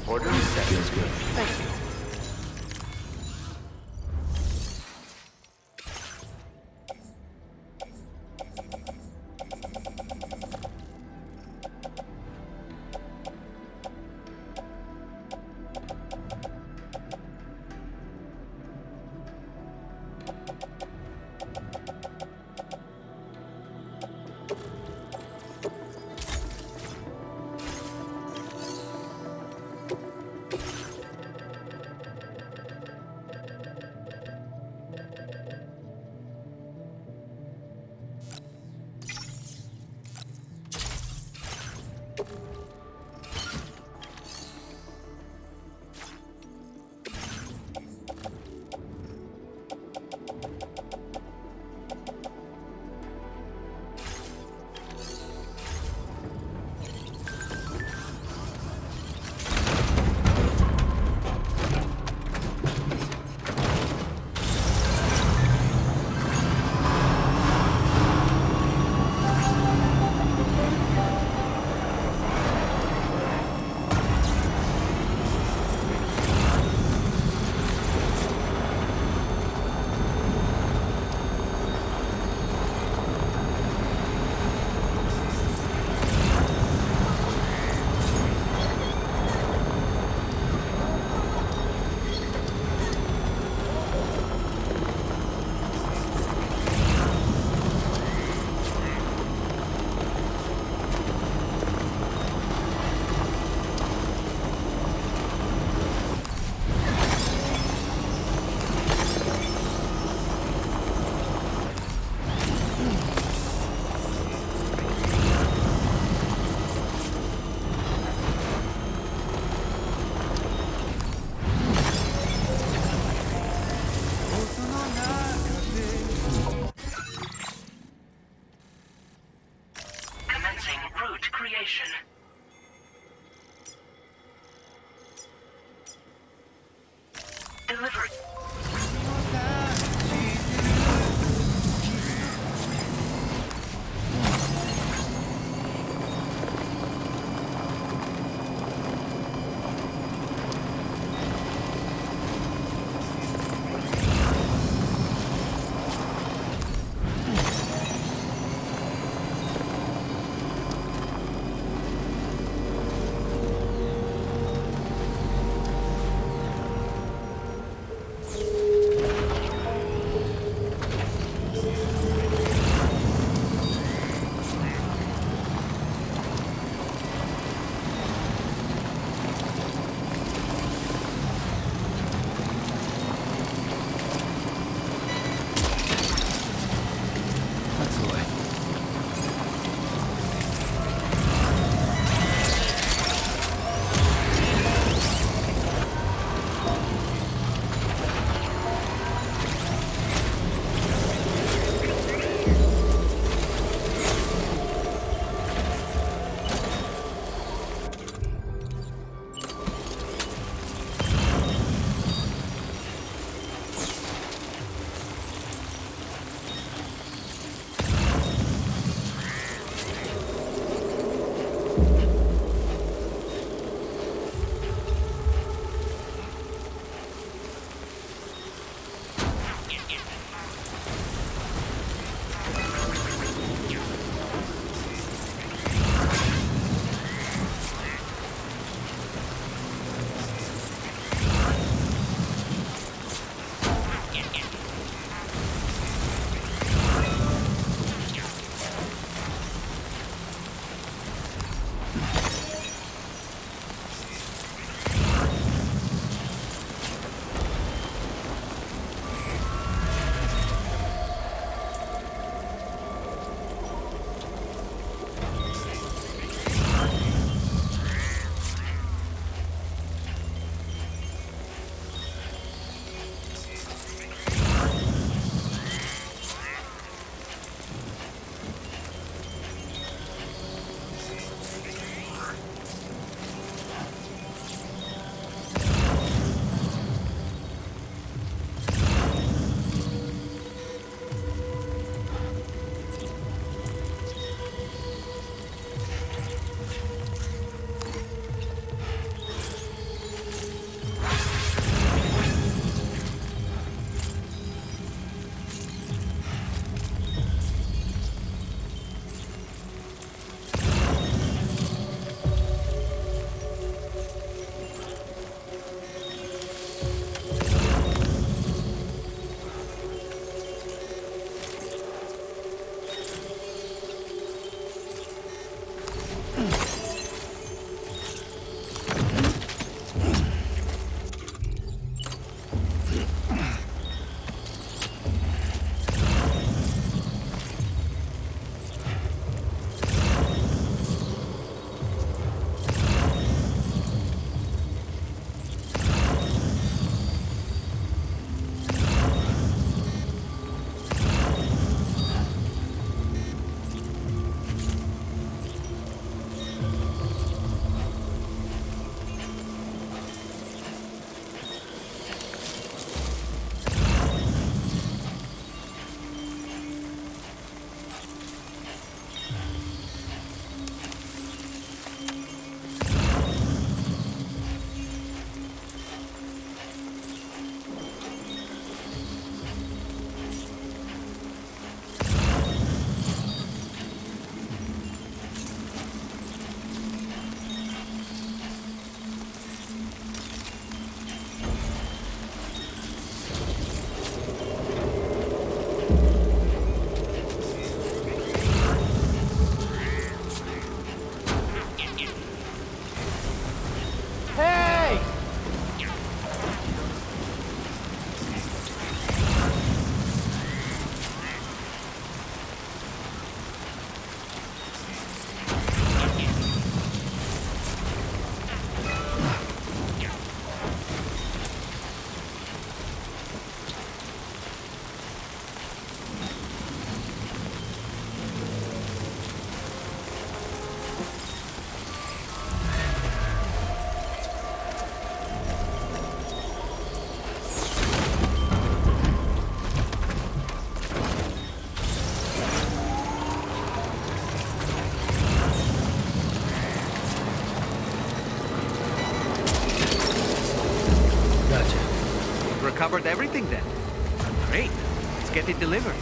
Order set. Feels good. Thank you. Commencing route creation. Delivery. covered everything then. Great. Let's get it delivered.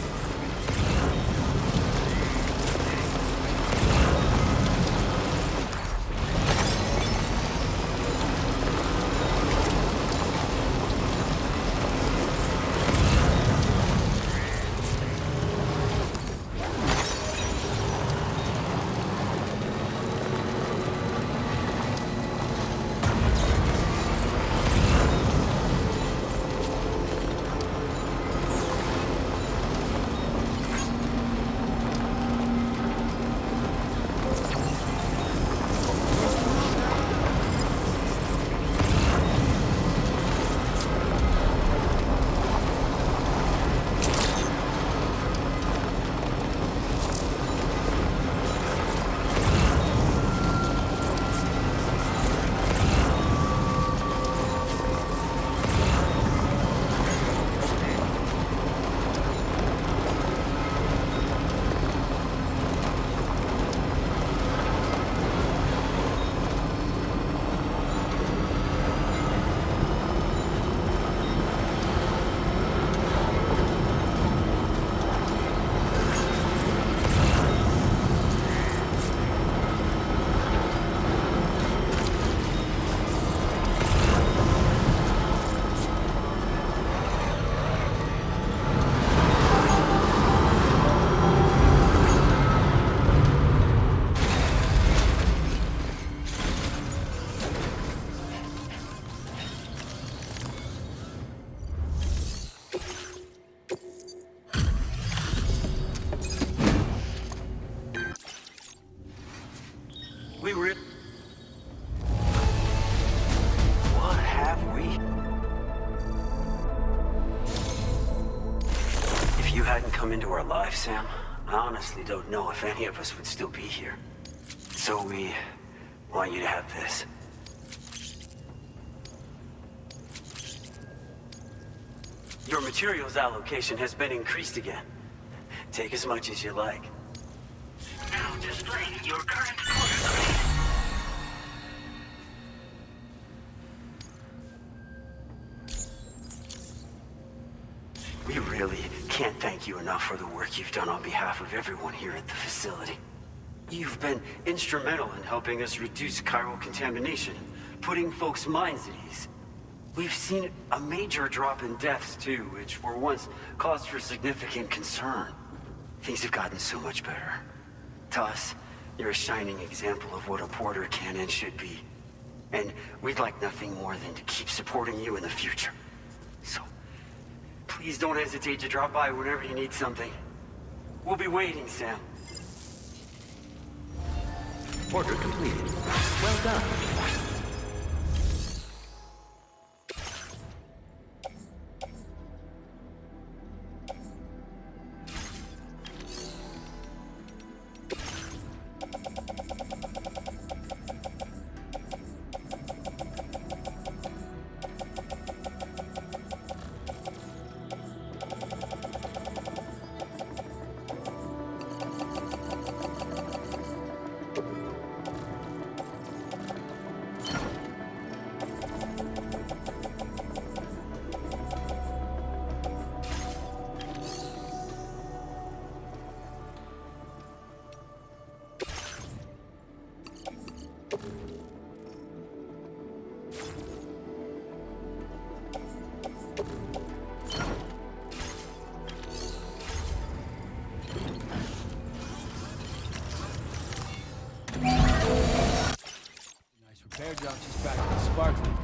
What have we? If you hadn't come into our lives, Sam, I honestly don't know if any of us would still be here. So we want you to have this. Your materials allocation has been increased again. Take as much as you like. Now displaying your current order grade. We really can't thank you enough for the work you've done on behalf of everyone here at the facility. You've been instrumental in helping us reduce chiral contamination, putting folks' minds at ease. We've seen a major drop in deaths too, which were once cause for significant concern. Things have gotten so much better. To us, you're a shining example of what a porter can and should be. And we'd like nothing more than to keep supporting you in the future. So, please don't hesitate to drop by whenever you need something. We'll be waiting, Sam. Order completed. Well done. Nice repair job. She's back to the sparkling.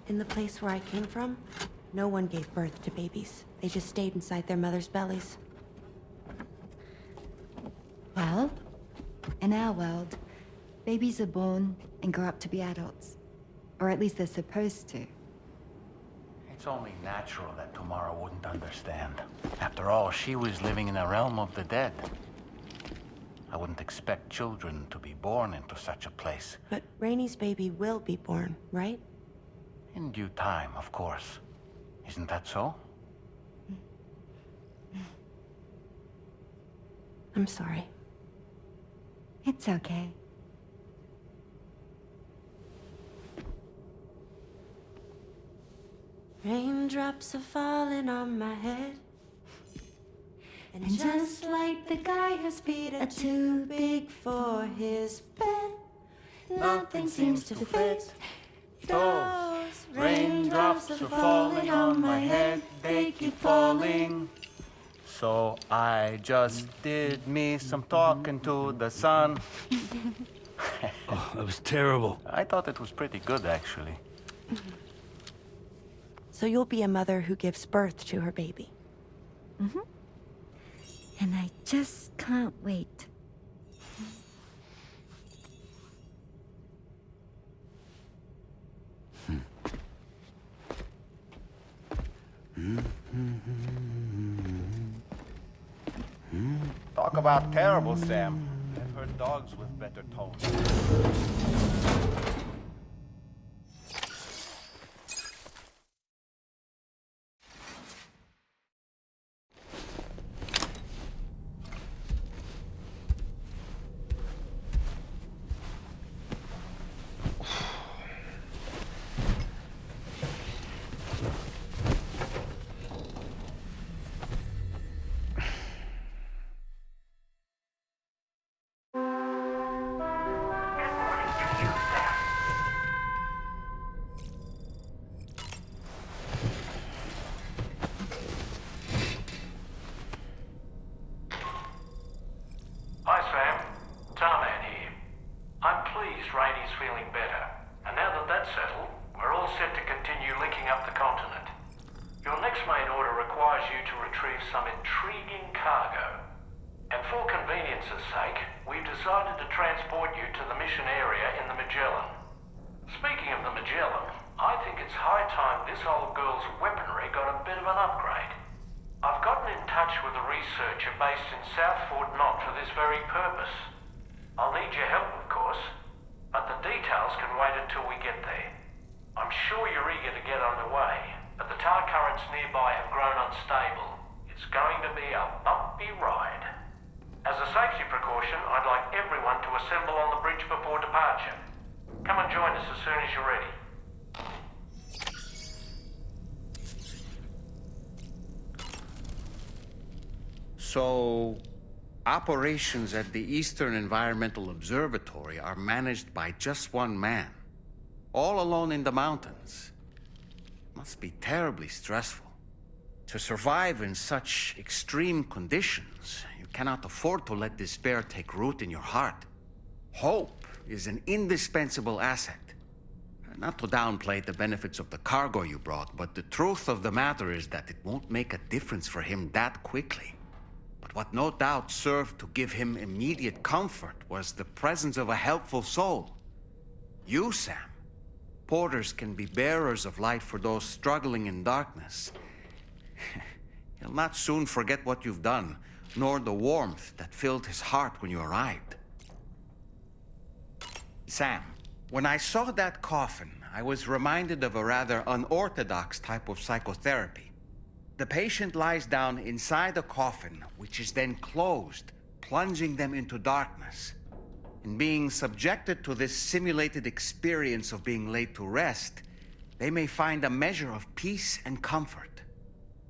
In the place where I came from, no one gave birth to babies. They just stayed inside their mother's bellies. Well, in our world, babies are born and grow up to be adults. Or at least they're supposed to. It's only natural that Tamara wouldn't understand. After all, she was living in a realm of the dead. I wouldn't expect children to be born into such a place. But Rainey's baby will be born, right? In due time, of course. Isn't that so? I'm sorry. It's okay. Raindrops are falling on my head. And just like the guy whose feet are too big for his bed, nothing seems to fit. Those raindrops are falling on my head, they keep falling. So I just did me some talking to the sun. Oh, that was terrible. I thought it was pretty good, actually. So you'll be a mother who gives birth to her baby. Mm-hmm. And I just can't wait. Talk about terrible, Sam. I've heard dogs with better tones. Hi Sam, Tarman here. I'm pleased Rainey's feeling better, and now that that's settled, we're all set to continue linking up the continent. Your next main order requires you to retrieve some intriguing cargo. And for convenience's sake, we've decided to transport you to the mission area in the Magellan. Speaking of the Magellan, I think it's high time this old girl's weaponry got a bit of an upgrade. I've gotten in touch with a researcher based in South Fort Knott for this very purpose. I'll need your help, of course, but the details can wait until we get there. I'm sure you're eager to get underway, but the tar currents nearby have grown unstable. It's going to be a bumpy ride. As a safety precaution, I'd like everyone to assemble on the bridge before departure. Come and join us as soon as you're ready. So, operations at the Eastern Environmental Observatory are managed by just one man, all alone in the mountains. Must be terribly stressful. To survive in such extreme conditions, you cannot afford to let despair take root in your heart. Hope is an indispensable asset. Not to downplay the benefits of the cargo you brought, but the truth of the matter is that it won't make a difference for him that quickly. But what no doubt served to give him immediate comfort was the presence of a helpful soul. You, Sam. Porters can be bearers of light for those struggling in darkness. He'll not soon forget what you've done, nor the warmth that filled his heart when you arrived. Sam, when I saw that coffin, I was reminded of a rather unorthodox type of psychotherapy. The patient lies down inside a coffin, which is then closed, plunging them into darkness. In being subjected to this simulated experience of being laid to rest, they may find a measure of peace and comfort.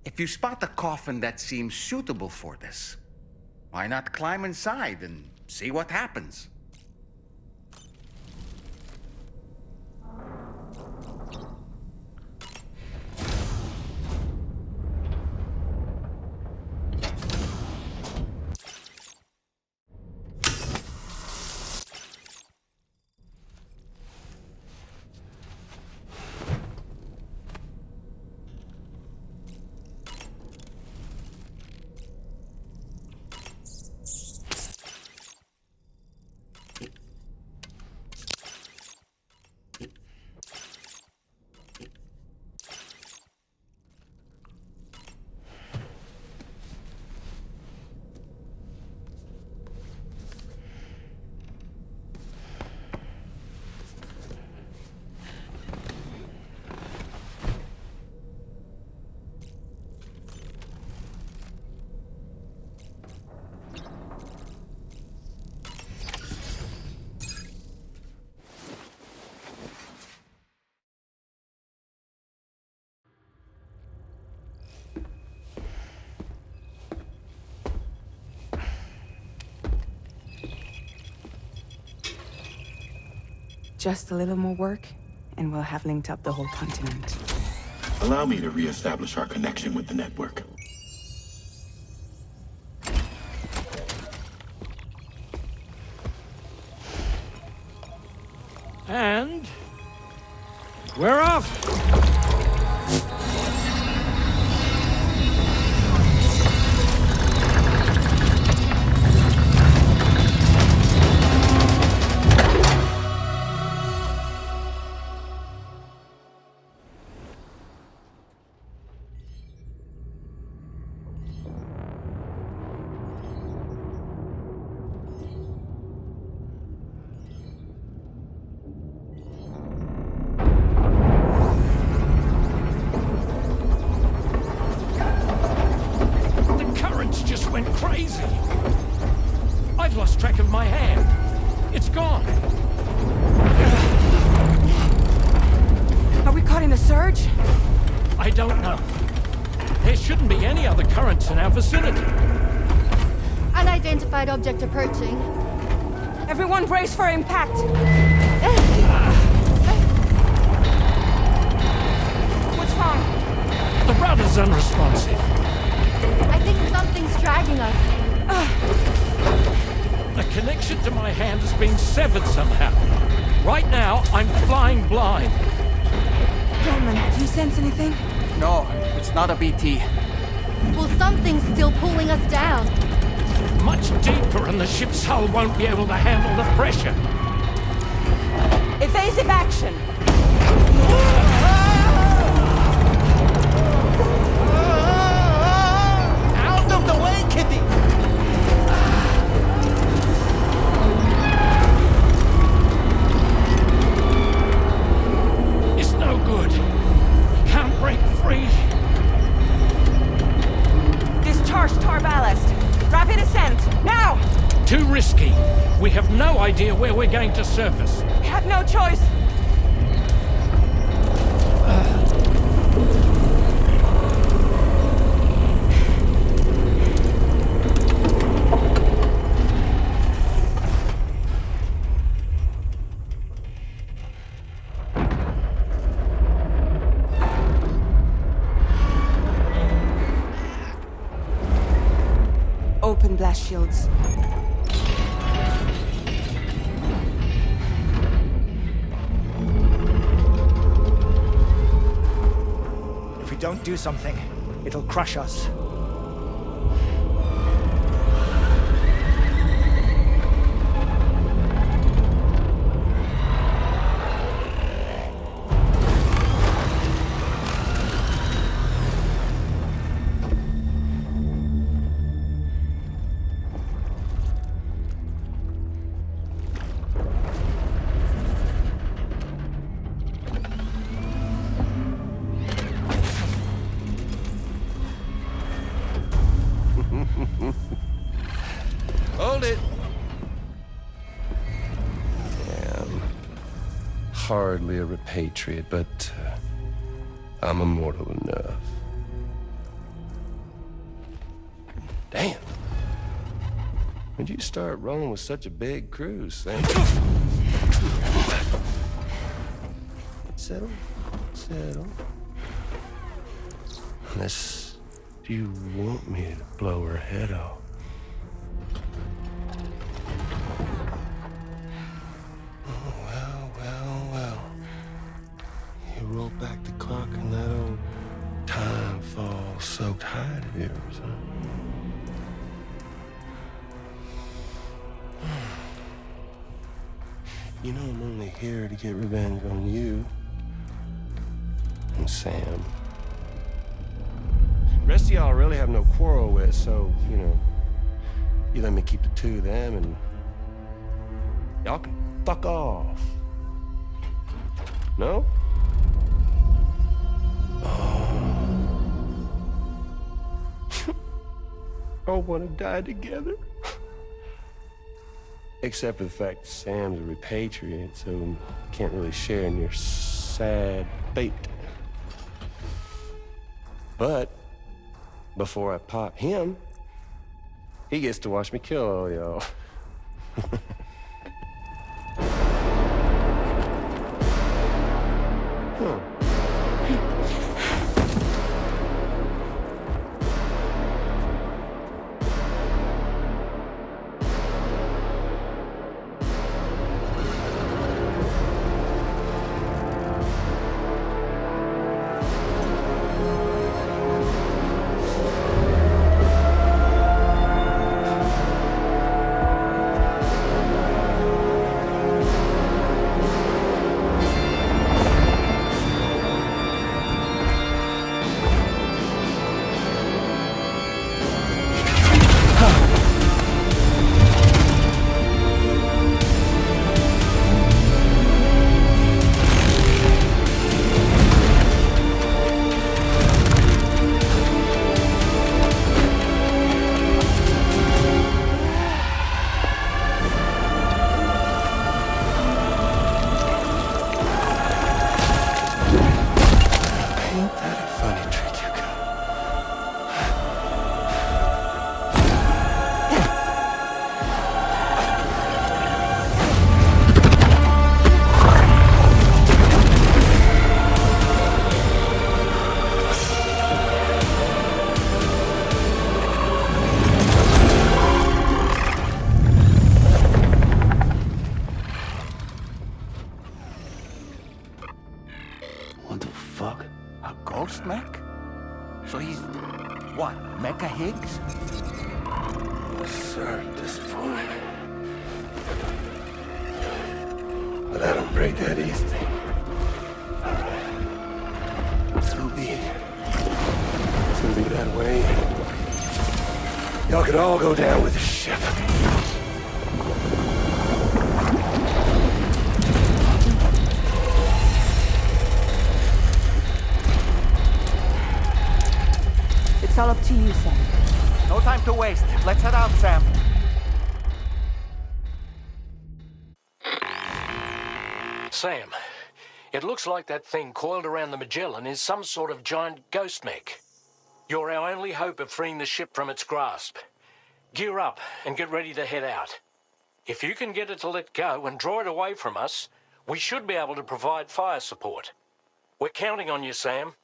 If you spot a coffin that seems suitable for this, why not climb inside and see what happens? Just a little more work, and we'll have linked up the whole continent. Allow me to reestablish our connection with the network. And we're off! Crazy! I've lost track of my hand. It's gone. Are we caught in a surge? I don't know. There shouldn't be any other currents in our vicinity. Unidentified object approaching. Everyone brace for impact! What's wrong? The rudder's unresponsive. I think something's dragging us. The connection to my hand has been severed somehow. Right now, I'm flying blind. Dolman, do you sense anything? No, it's not a BT. Well, something's still pulling us down. Much deeper, and the ship's hull won't be able to handle the pressure. Evasive action! Out of the way, Kitty! It's no good. Can't break free. Discharge tar ballast. Rapid ascent, now! Too risky. We have no idea where we're going to surface. We have no choice. Open blast shields. If we don't do something, it'll crush us. Hold it. Yeah, I'm hardly a repatriate, but I'm immortal enough. Damn. When'd you start rolling with such a big crew, Sam? Settle. Settle. Unless you want me to blow her head off. Oh, well. You roll back the clock and that old time fall soaked hide of yours, huh? You know I'm only here to get revenge on you and Sam. The rest of y'all I really have no quarrel with, so, you know, you let me keep the two of them and y'all can fuck off. No? Oh, want to die together? Except for the fact that Sam's a repatriate, so can't really share in your sad fate. But before I pop him, he gets to watch me kill all y'all. What the fuck? A ghost mech? So he's... what? Mecha Higgs? Sir, disappointed. But I don't break that easy. So be it. It's gonna be that way. Y'all could all go down with the ship. It's all up to you, Sam. No time to waste. Let's head out, Sam. Sam, it looks like that thing coiled around the Magellan is some sort of giant ghost mech. You're our only hope of freeing the ship from its grasp. Gear up and get ready to head out. If you can get it to let go and draw it away from us, we should be able to provide fire support. We're counting on you, Sam.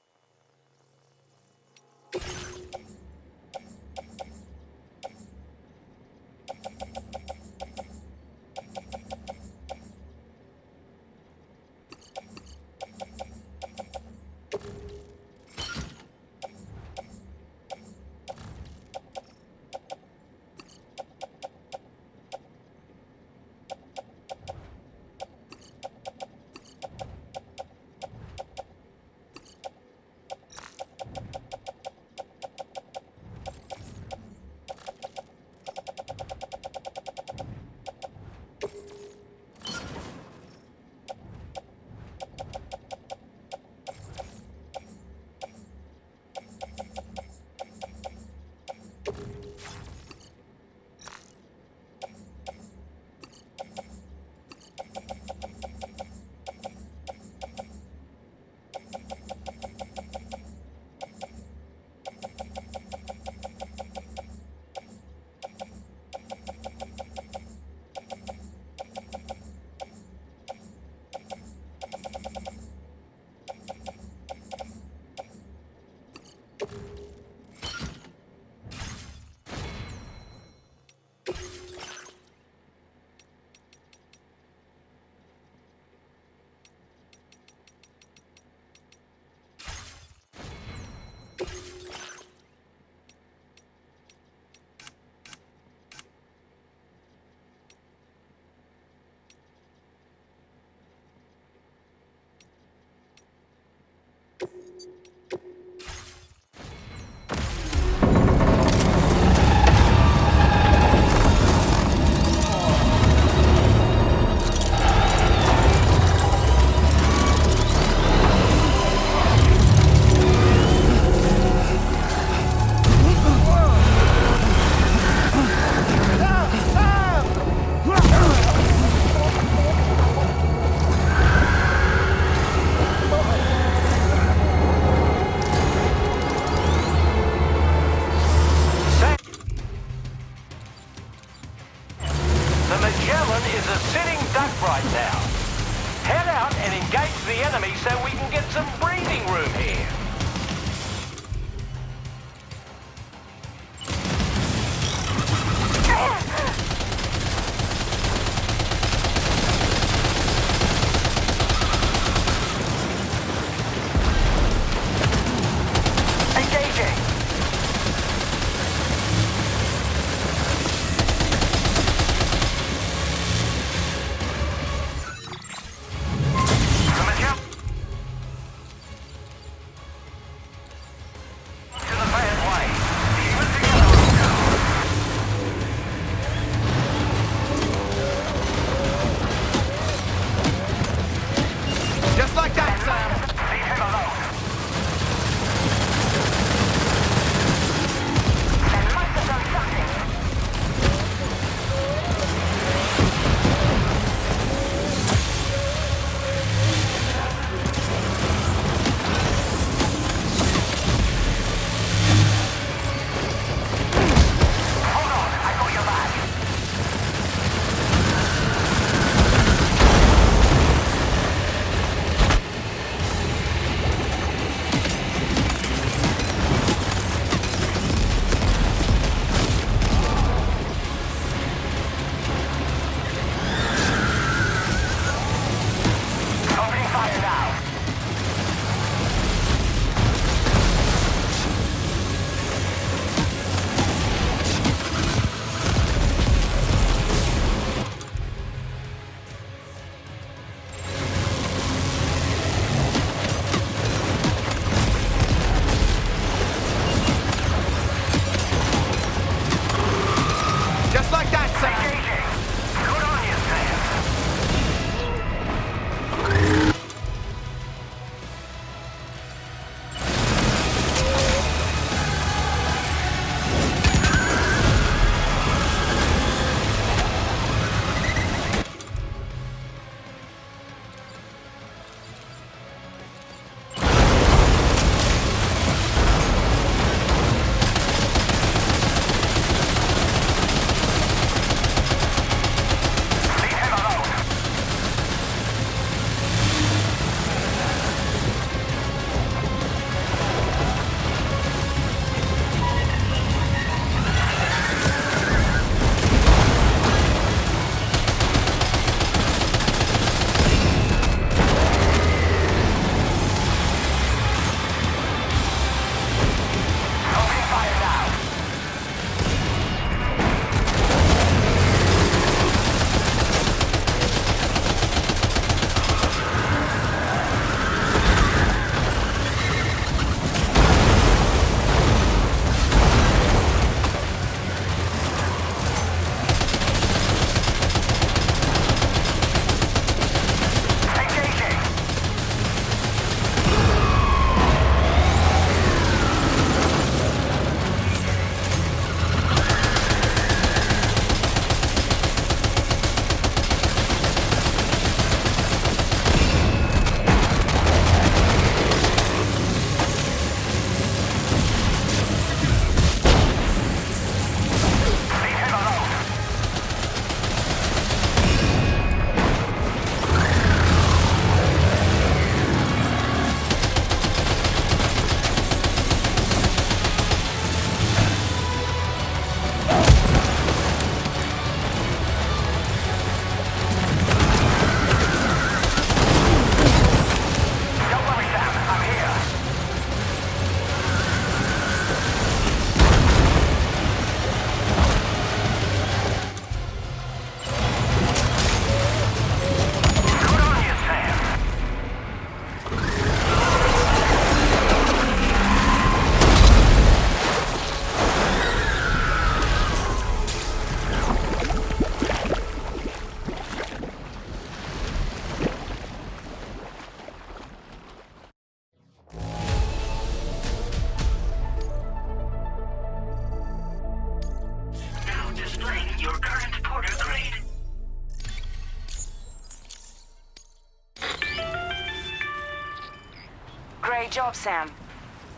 Great job, Sam.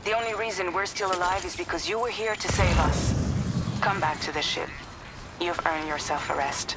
The only reason we're still alive is because you were here to save us. Come back to the ship. You've earned yourself a rest.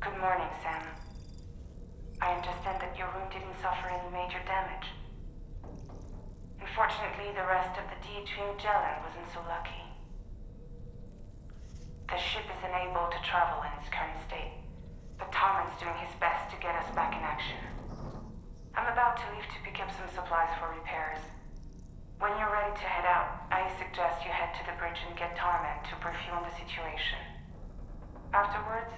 Good morning, Sam. I understand that your room didn't suffer any major damage. Unfortunately, the rest of the DHV Magellan wasn't so lucky. The ship is unable to travel in its current state, but Tarman's doing his best to get us back in action. I'm about to leave to pick up some supplies for repairs. When you're ready to head out, I suggest you head to the bridge and get Tarman to brief you on the situation. Afterwards,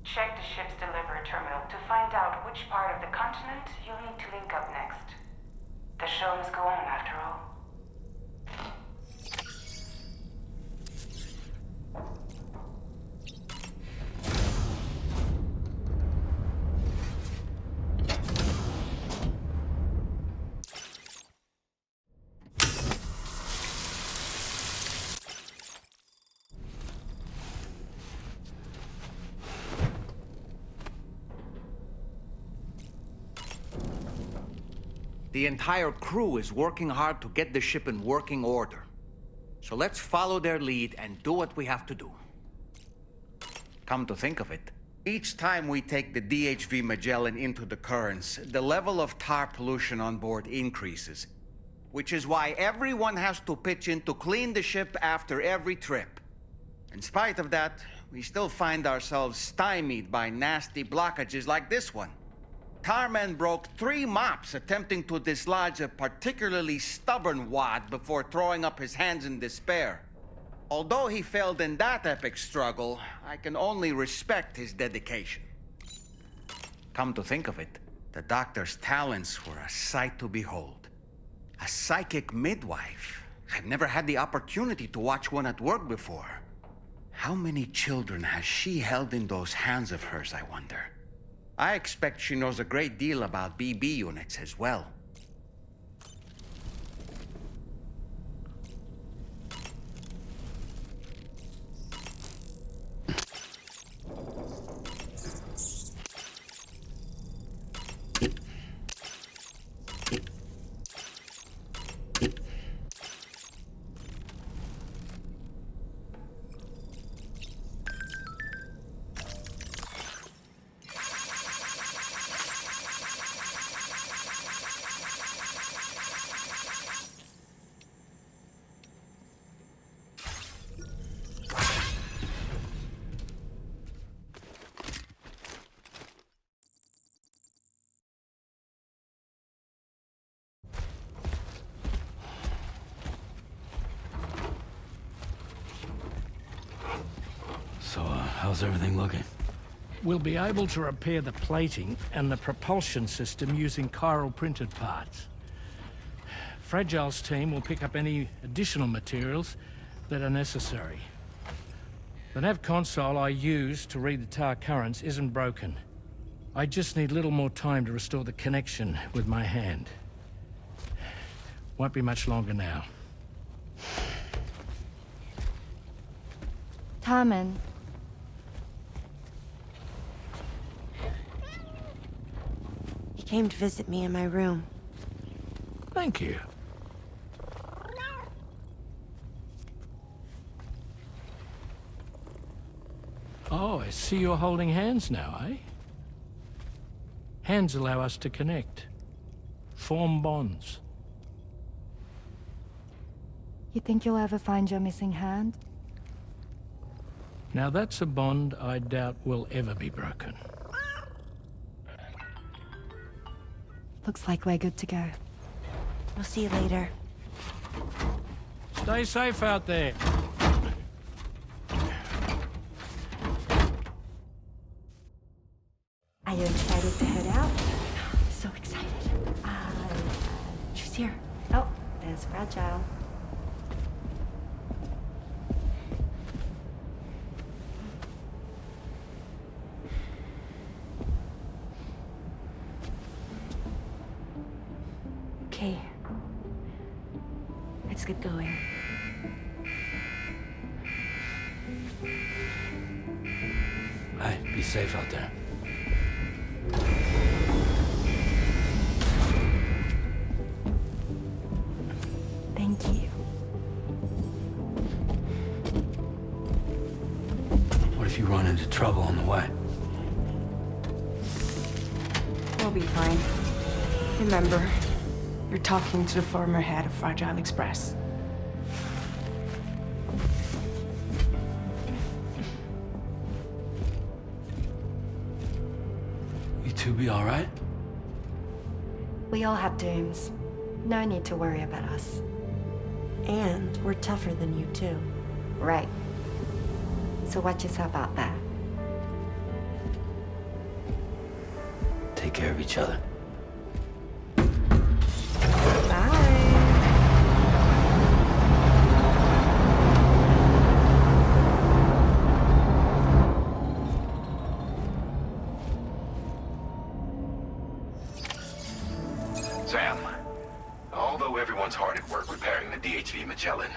check the ship's delivery terminal to find out which part of the continent you'll need to link up next. The show must go on, after all. The entire crew is working hard to get the ship in working order. So let's follow their lead and do what we have to do. Come to think of it, each time we take the DHV Magellan into the currents, the level of tar pollution on board increases. Which is why everyone has to pitch in to clean the ship after every trip. In spite of that, we still find ourselves stymied by nasty blockages like this one. Tarman broke 3 mops attempting to dislodge a particularly stubborn wad before throwing up his hands in despair. Although he failed in that epic struggle, I can only respect his dedication. Come to think of it, the doctor's talents were a sight to behold. A psychic midwife. I've never had the opportunity to watch one at work before. How many children has she held in those hands of hers, I wonder? I expect she knows a great deal about BB units as well. So, how's everything looking? We'll be able to repair the plating and the propulsion system using chiral printed parts. Fragile's team will pick up any additional materials that are necessary. The nav console I use to read the tar currents isn't broken. I just need a little more time to restore the connection with my hand. Won't be much longer now. Tarman. He came to visit me in my room. Thank you. Oh, I see you're holding hands now, eh? Hands allow us to connect. Form bonds. You think you'll ever find your missing hand? Now that's a bond I doubt will ever be broken. Looks like we're good to go. We'll see you later. Stay safe out there. Are you excited to head out? So excited. She's here. Oh, there's Fragile. Okay. Let's get going. Hey, be safe out there. Thank you. What if you run into trouble on the way? We'll be fine. Remember, you're talking to the former head of Fragile Express. You two be all right? We all have dooms. No need to worry about us. And we're tougher than you, too. Right. So watch yourself out there. Take care of each other. Sam, although everyone's hard at work repairing the DHV Magellan,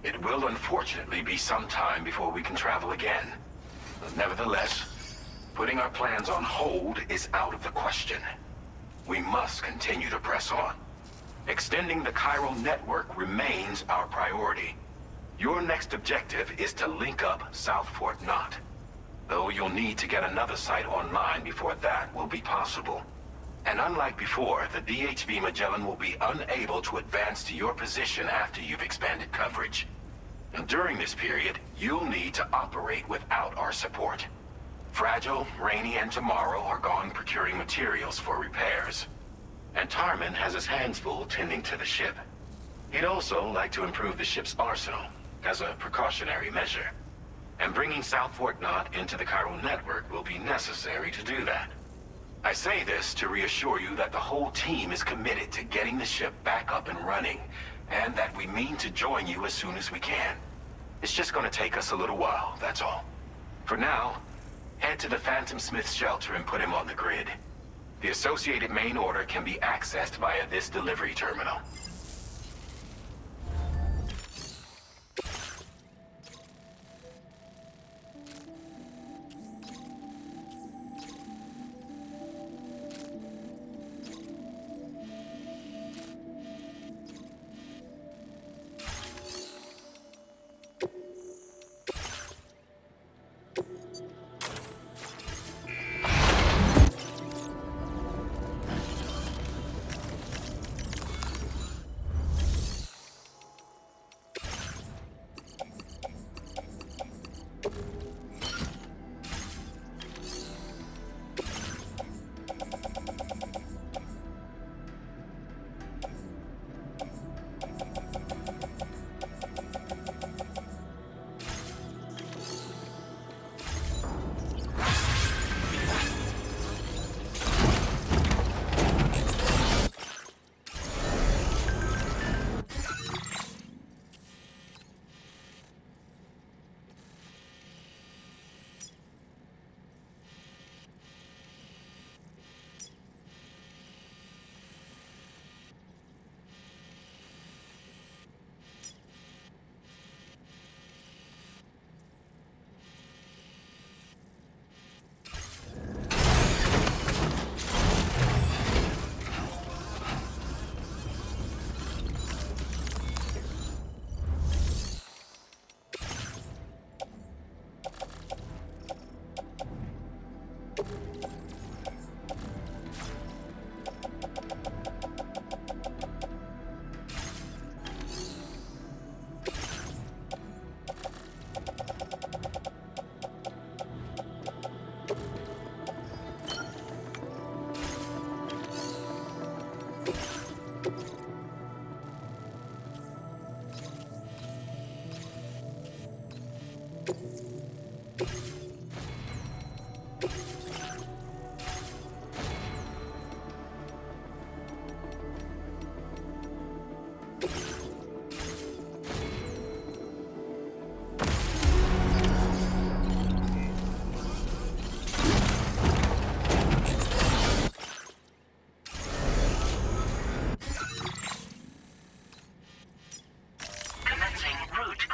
it will unfortunately be some time before we can travel again. Nevertheless, putting our plans on hold is out of the question. We must continue to press on. Extending the chiral network remains our priority. Your next objective is to link up South Fort Knot. Though you'll need to get another site online before that will be possible. And unlike before, the DHV Magellan will be unable to advance to your position after you've expanded coverage. And during this period, you'll need to operate without our support. Fragile, Rainy, and Tomorrow are gone procuring materials for repairs. And Tarman has his hands full tending to the ship. He'd also like to improve the ship's arsenal, as a precautionary measure. And bringing South Fort Knot into the chiral network will be necessary to do that. I say this to reassure you that the whole team is committed to getting the ship back up and running, and that we mean to join you as soon as we can. It's just gonna take us a little while, that's all. For now, head to the Phantom Smith shelter and put him on the grid. The associated main order can be accessed via this delivery terminal.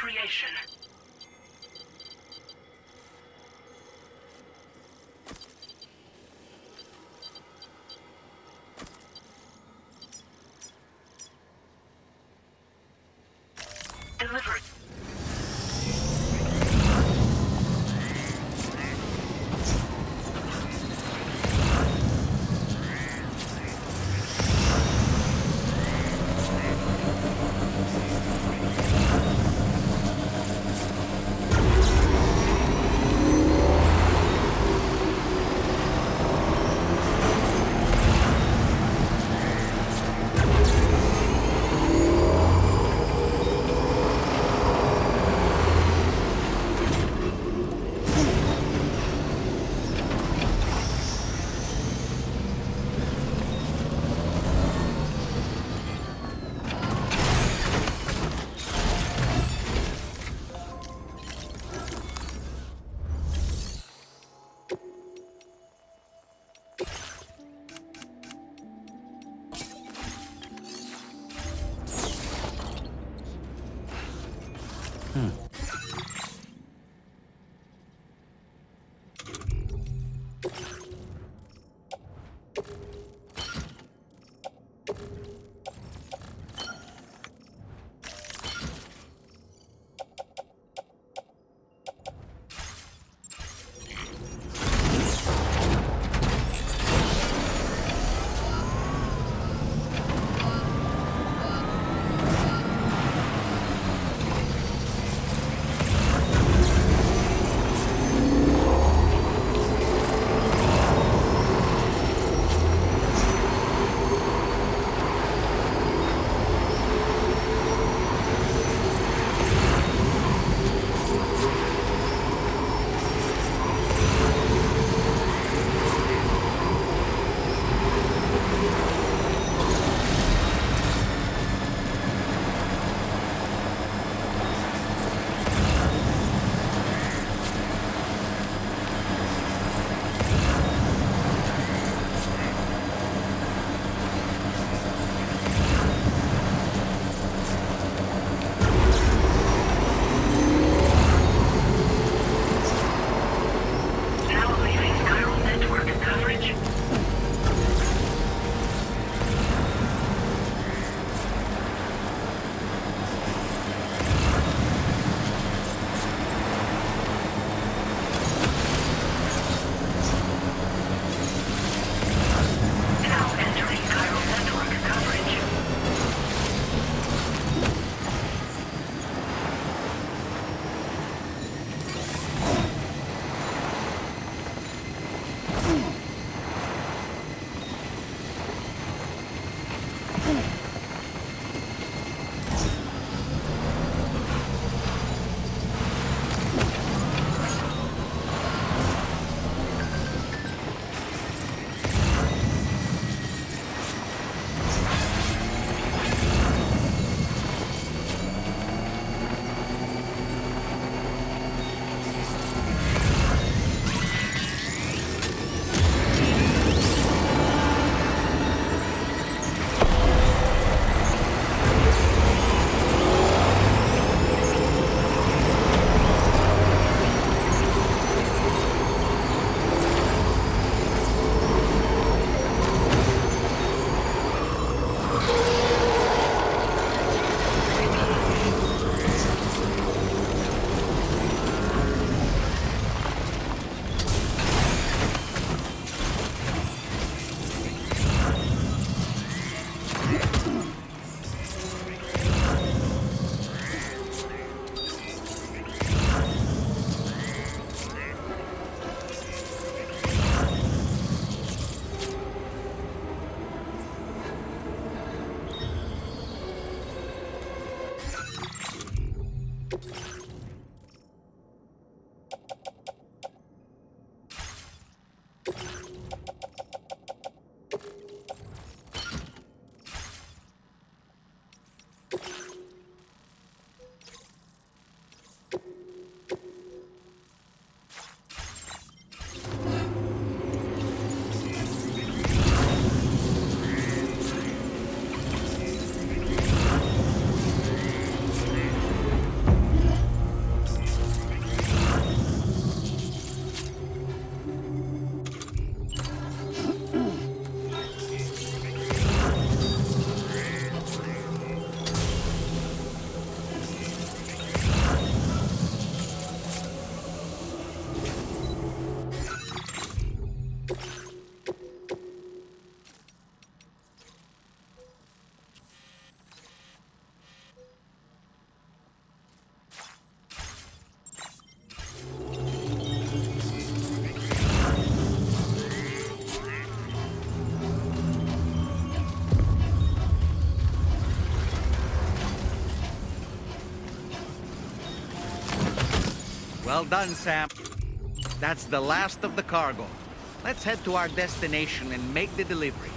creation. Delivery. Well done, Sam. That's the last of the cargo. Let's head to our destination and make the delivery.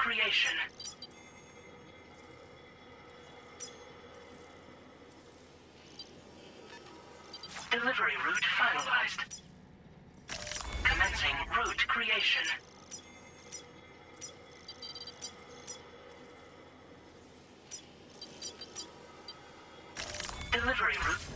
creation. Delivery route finalized. Commencing route creation. Delivery route.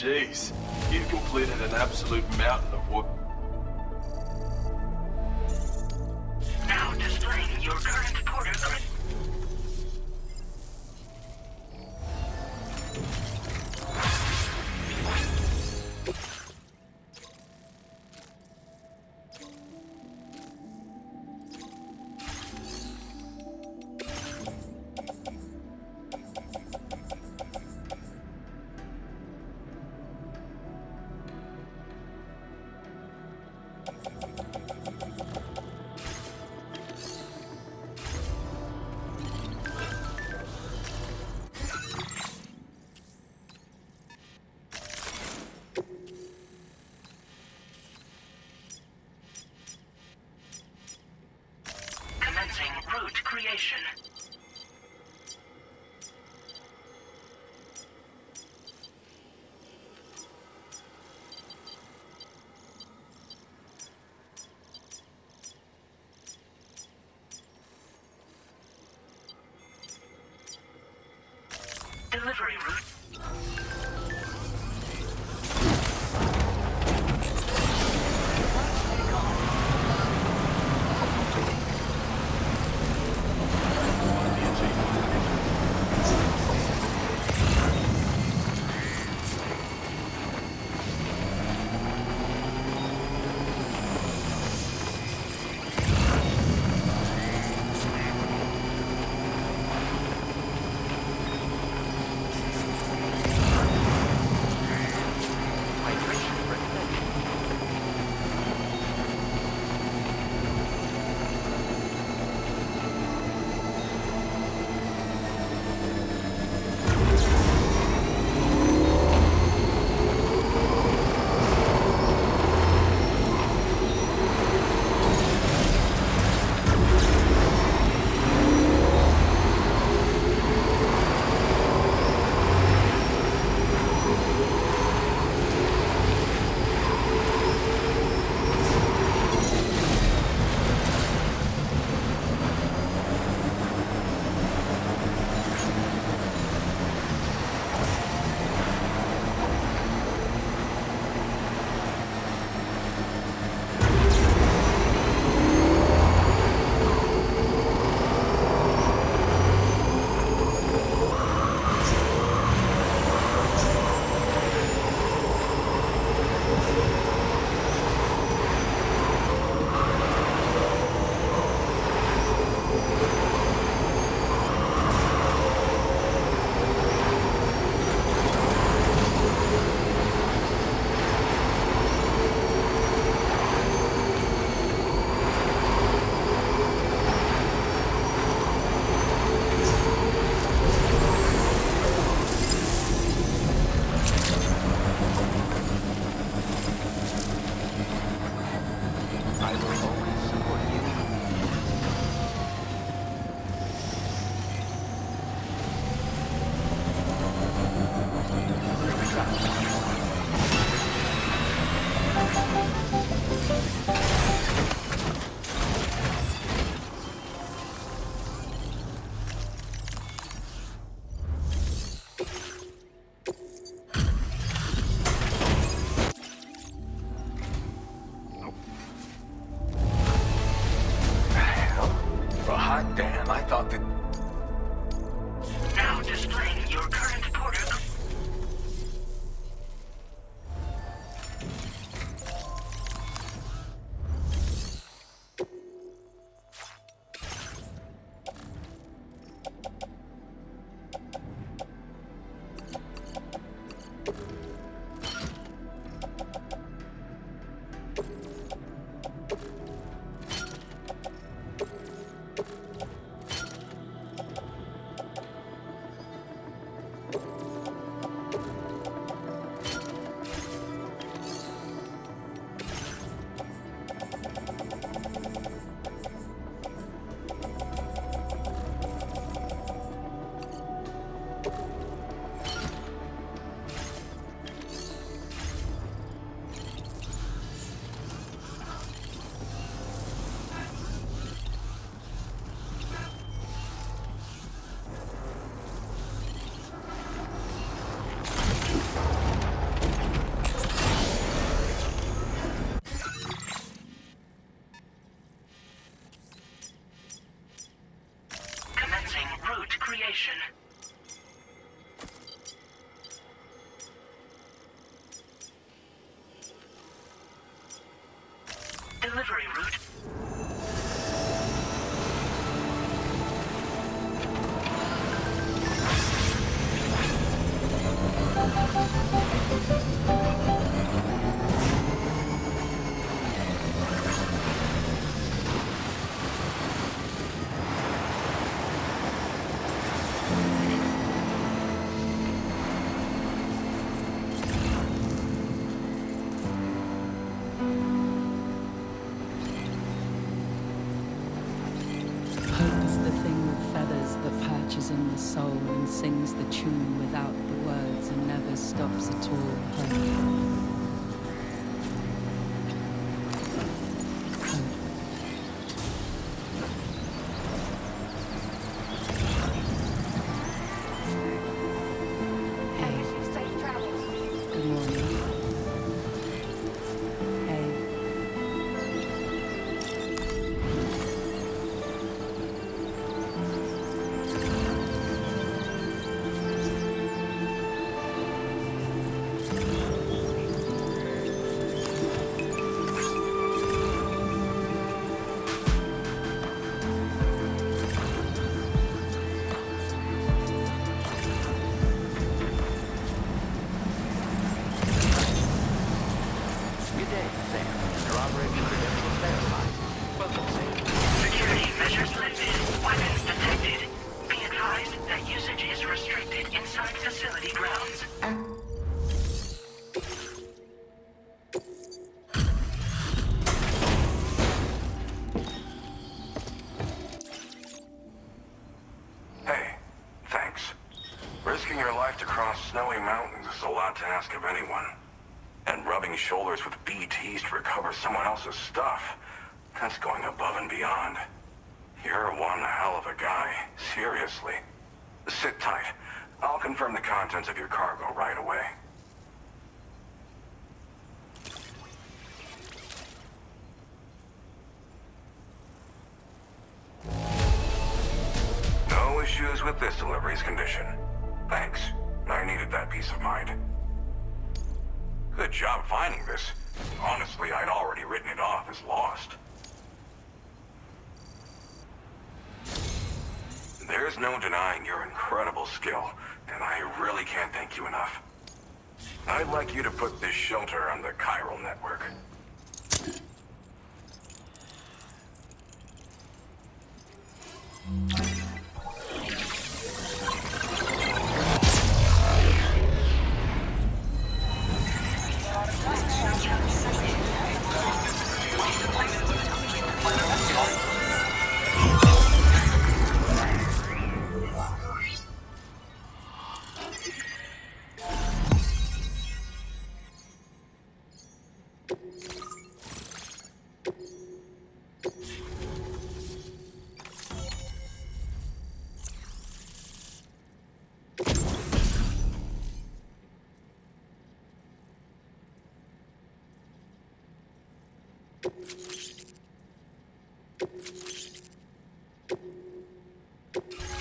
Jeez, you've completed an absolute mountain of work. Now displaying your current porter grid. Commencing route creation. Delivery route. delivery route. Hope is the thing with feathers that perches in the soul and sings the tune without the words and never stops at all. Hope. Good morning. Hey. Good day, Sam. Your operation credentials verified. Welcome, Sam. Security measures lifted. Weapons detected. Be advised that usage is restricted inside facility grounds. Hey, thanks. Risking your life to cross snowy mountains is a lot to ask of anyone. And rubbing shoulders with BTs to recover someone else's stuff, that's going above and beyond. You're one hell of a guy, seriously. Sit tight. I'll confirm the contents of your cargo right away. No issues with this delivery's condition. Thanks. I needed that peace of mind. Good job finding this. Honestly, I'd already written it off as lost. There's no denying your incredible skill, and I really can't thank you enough. I'd like you to put this shelter on the chiral network.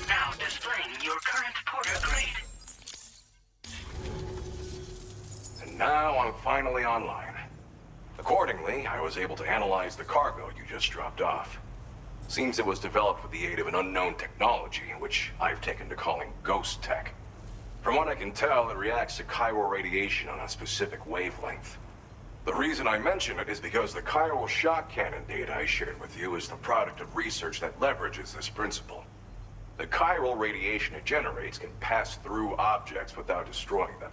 Now displaying your current porter grade. And now I'm finally online. Accordingly, I was able to analyze the cargo you just dropped off. Seems it was developed with the aid of an unknown technology, which I've taken to calling ghost tech. From what I can tell, it reacts to chiral radiation on a specific wavelength. The reason I mention it is because the chiral shock cannon data I shared with you is the product of research that leverages this principle. The chiral radiation it generates can pass through objects without destroying them.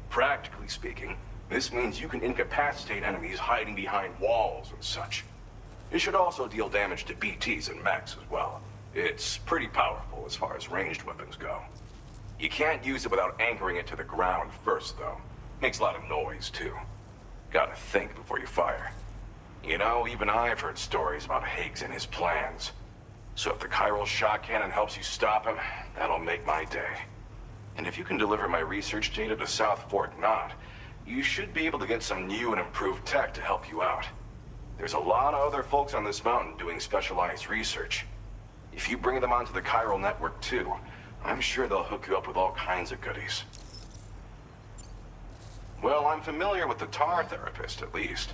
Practically speaking, this means you can incapacitate enemies hiding behind walls and such. It should also deal damage to BTs and mechs as well. It's pretty powerful as far as ranged weapons go. You can't use it without anchoring it to the ground first, though. Makes a lot of noise, too. Gotta think before you fire. You know, even I've heard stories about Higgs and his plans. So if the chiral shock cannon helps you stop him, that'll make my day. And if you can deliver my research data to South Fort Knot, you should be able to get some new and improved tech to help you out. There's a lot of other folks on this mountain doing specialized research. If you bring them onto the chiral network too, I'm sure they'll hook you up with all kinds of goodies. Well, I'm familiar with the tar therapist, at least.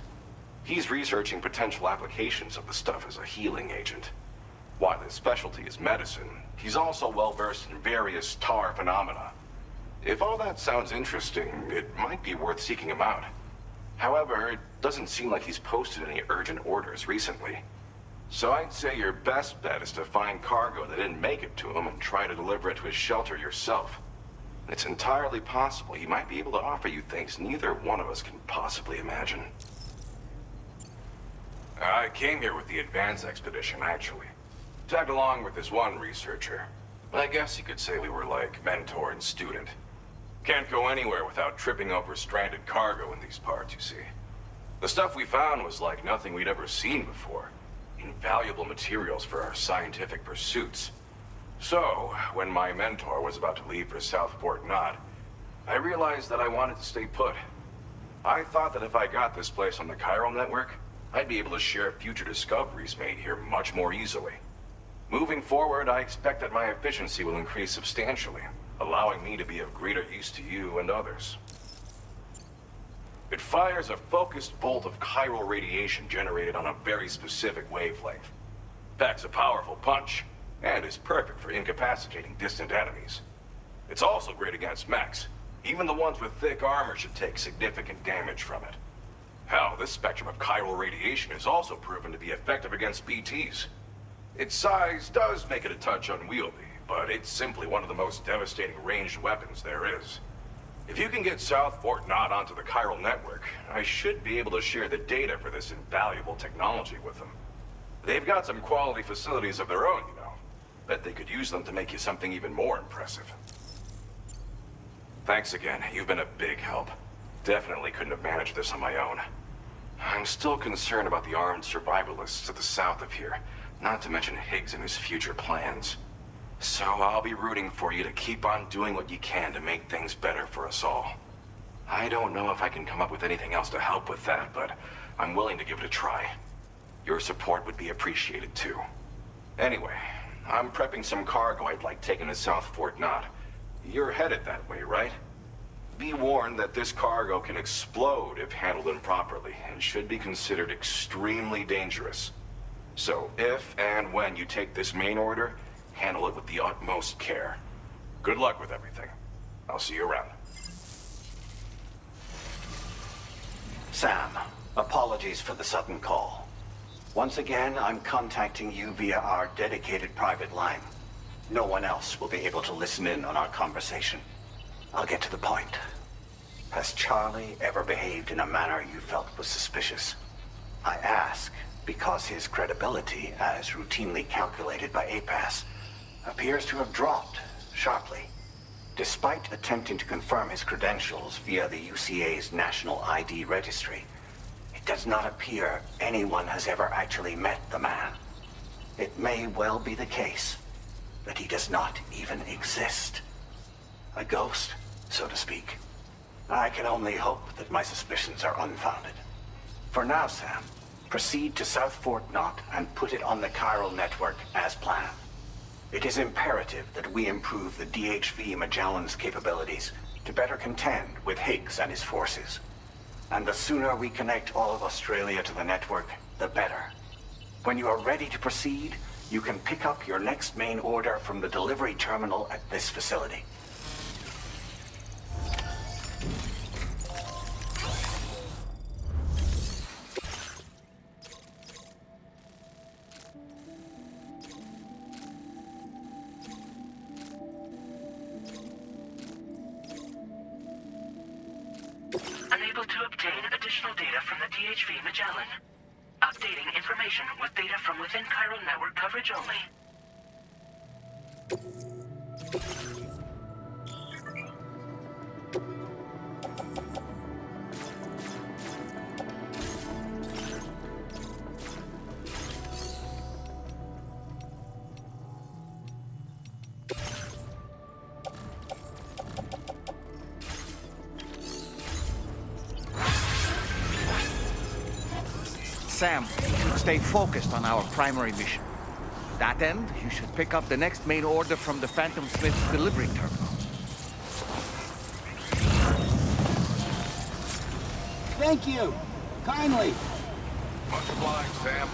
He's researching potential applications of the stuff as a healing agent. While his specialty is medicine, he's also well-versed in various tar phenomena. If all that sounds interesting, it might be worth seeking him out. However, it doesn't seem like he's posted any urgent orders recently. So I'd say your best bet is to find cargo that didn't make it to him and try to deliver it to his shelter yourself. It's entirely possible he might be able to offer you things neither one of us can possibly imagine. I came here with the advance expedition, actually. Tagged along with this one researcher. I guess you could say we were like mentor and student. Can't go anywhere without tripping over stranded cargo in these parts, you see. The stuff we found was like nothing we'd ever seen before. Invaluable materials for our scientific pursuits. So, when my mentor was about to leave for South Fort Knot, I realized that I wanted to stay put. I thought that if I got this place on the chiral network, I'd be able to share future discoveries made here much more easily. Moving forward, I expect that my efficiency will increase substantially, allowing me to be of greater use to you and others. It fires a focused bolt of chiral radiation generated on a very specific wavelength. Packs a powerful punch, and is perfect for incapacitating distant enemies. It's also great against mechs. Even the ones with thick armor should take significant damage from it. Hell, this spectrum of chiral radiation is also proven to be effective against BTs. Its size does make it a touch unwieldy, but it's simply one of the most devastating ranged weapons there is. If you can get South Fort Knot onto the chiral network, I should be able to share the data for this invaluable technology with them. They've got some quality facilities of their own, you know. Bet they could use them to make you something even more impressive. Thanks again. You've been a big help. Definitely couldn't have managed this on my own. I'm still concerned about the armed survivalists to the south of here, not to mention Higgs and his future plans. So I'll be rooting for you to keep on doing what you can to make things better for us all. I don't know if I can come up with anything else to help with that, but I'm willing to give it a try. Your support would be appreciated too. Anyway, I'm prepping some cargo I'd like taken to South Fort Knot. You're headed that way, right? Be warned that this cargo can explode if handled improperly, and should be considered extremely dangerous. So if and when you take this main order, handle it with the utmost care. Good luck with everything. I'll see you around. Sam, apologies for the sudden call. Once again, I'm contacting you via our dedicated private line. No one else will be able to listen in on our conversation. I'll get to the point. Has Charlie ever behaved in a manner you felt was suspicious? I ask because his credibility, as routinely calculated by APAS, appears to have dropped sharply. Despite attempting to confirm his credentials via the UCA's National ID Registry, it does not appear anyone has ever actually met the man. It may well be the case that he does not even exist. A ghost, so to speak. I can only hope that my suspicions are unfounded. For now, Sam, proceed to South Fort Knot and put it on the chiral network as planned. It is imperative that we improve the DHV Magellan's capabilities to better contend with Higgs and his forces. And the sooner we connect all of Australia to the network, the better. When you are ready to proceed, you can pick up your next main order from the delivery terminal at this facility. Unable to obtain additional data from the DHV Magellan. Updating information with data from within chiral network coverage only. Sam, you should stay focused on our primary mission. To that end, you should pick up the next main order from the Phantom Smith delivery terminal. Thank you. Kindly. Much obliged, Sam.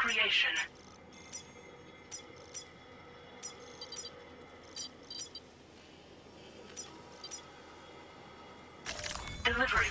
creation. Delivery.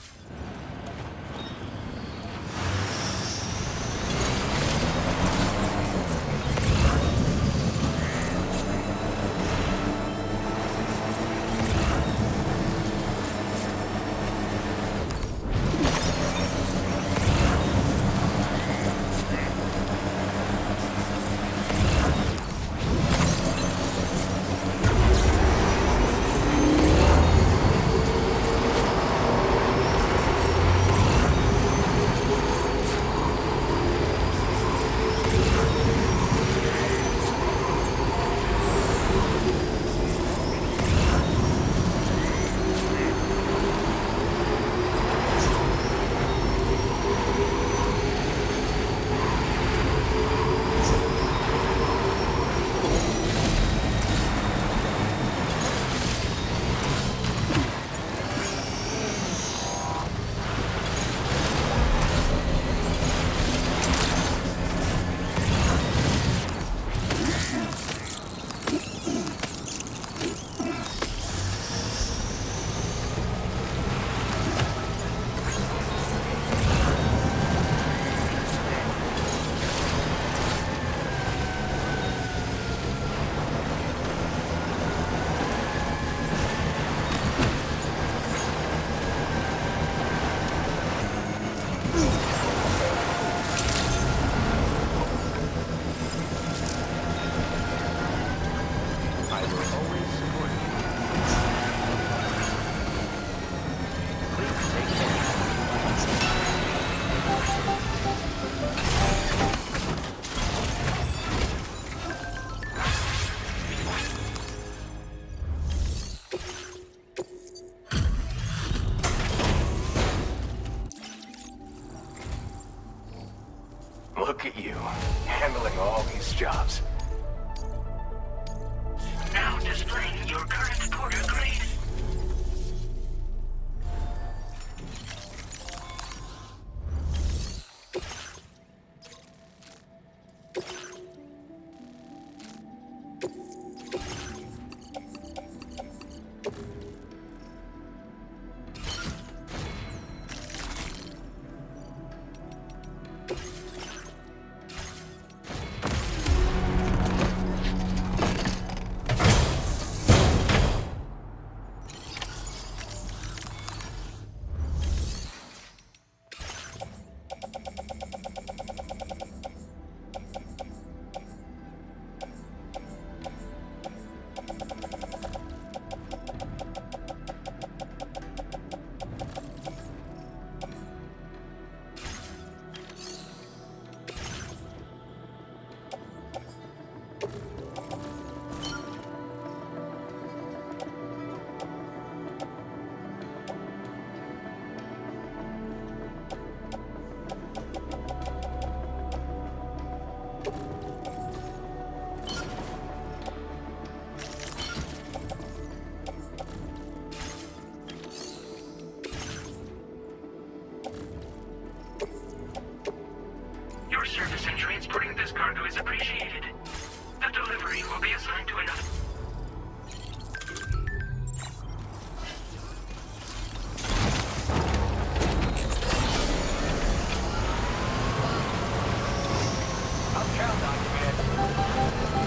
Look at you, handling all these jobs. Now displaying your current porter grade. Your service in transporting this cargo is appreciated. The delivery will be assigned to another. I'm counting on you, man.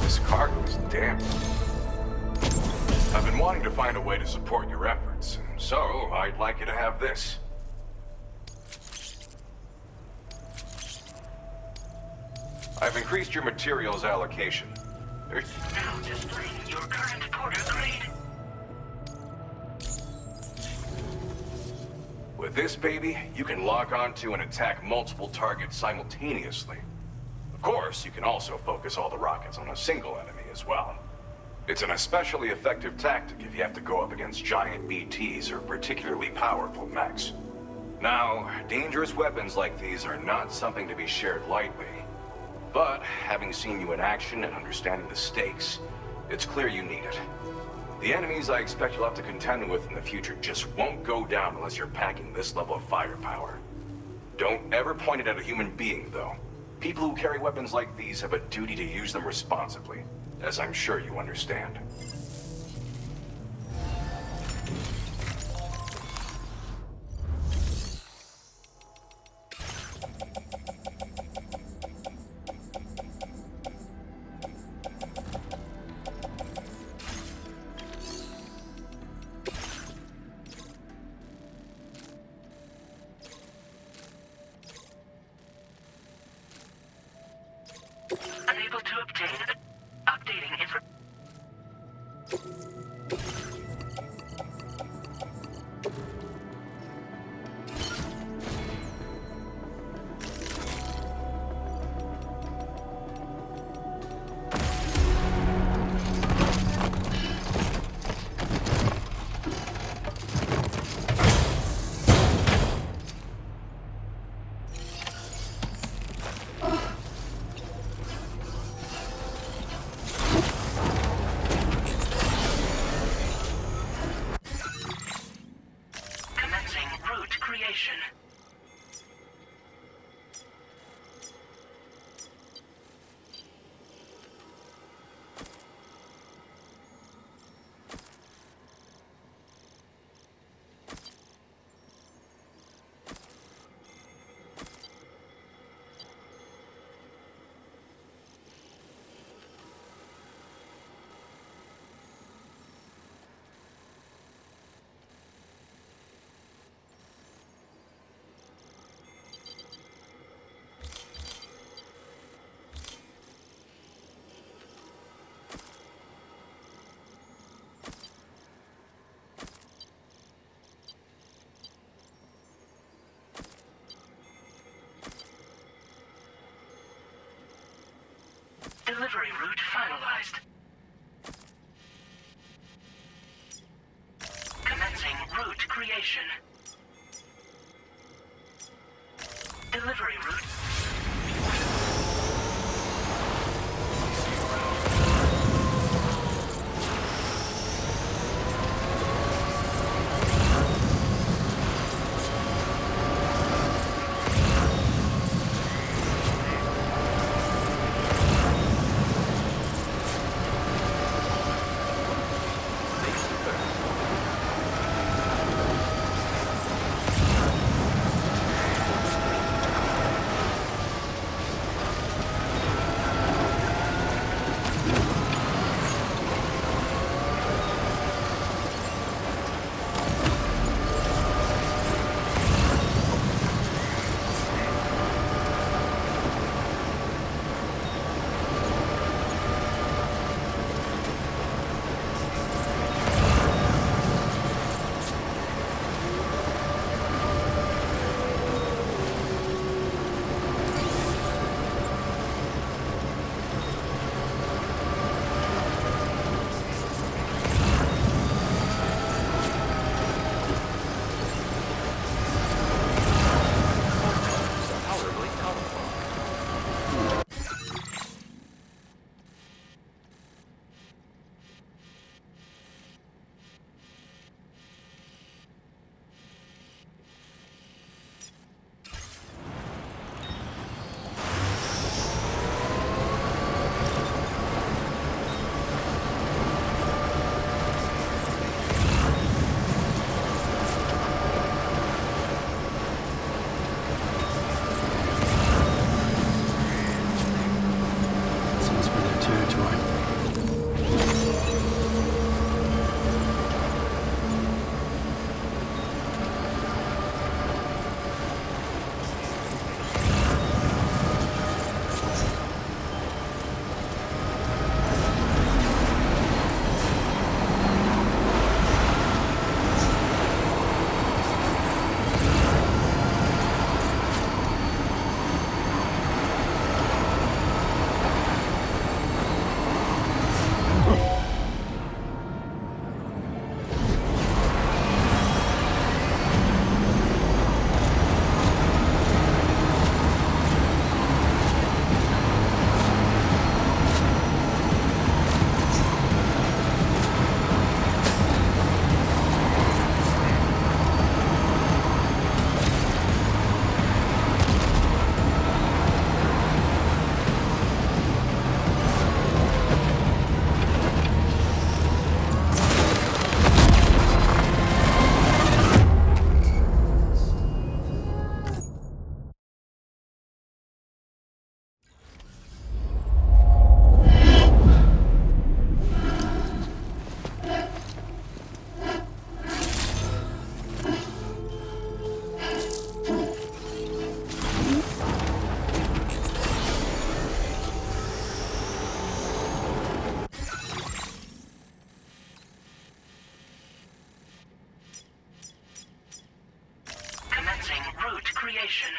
This cargo is damaged. I've been wanting to find a way to support your efforts, so I'd like you to have this. I've increased your materials allocation. Now displaying your current porter grade. With this baby, you can log on to and attack multiple targets simultaneously. Of course, you can also focus all the rockets on a single enemy as well. It's an especially effective tactic if you have to go up against giant BTs or particularly powerful mechs. Now, dangerous weapons like these are not something to be shared lightly. But, having seen you in action and understanding the stakes, it's clear you need it. The enemies I expect you'll have to contend with in the future just won't go down unless you're packing this level of firepower. Don't ever point it at a human being, though. People who carry weapons like these have a duty to use them responsibly, as I'm sure you understand. Unable to obtain updating information. creation. Delivery route finalized. Commencing route creation. Delivery route. creation.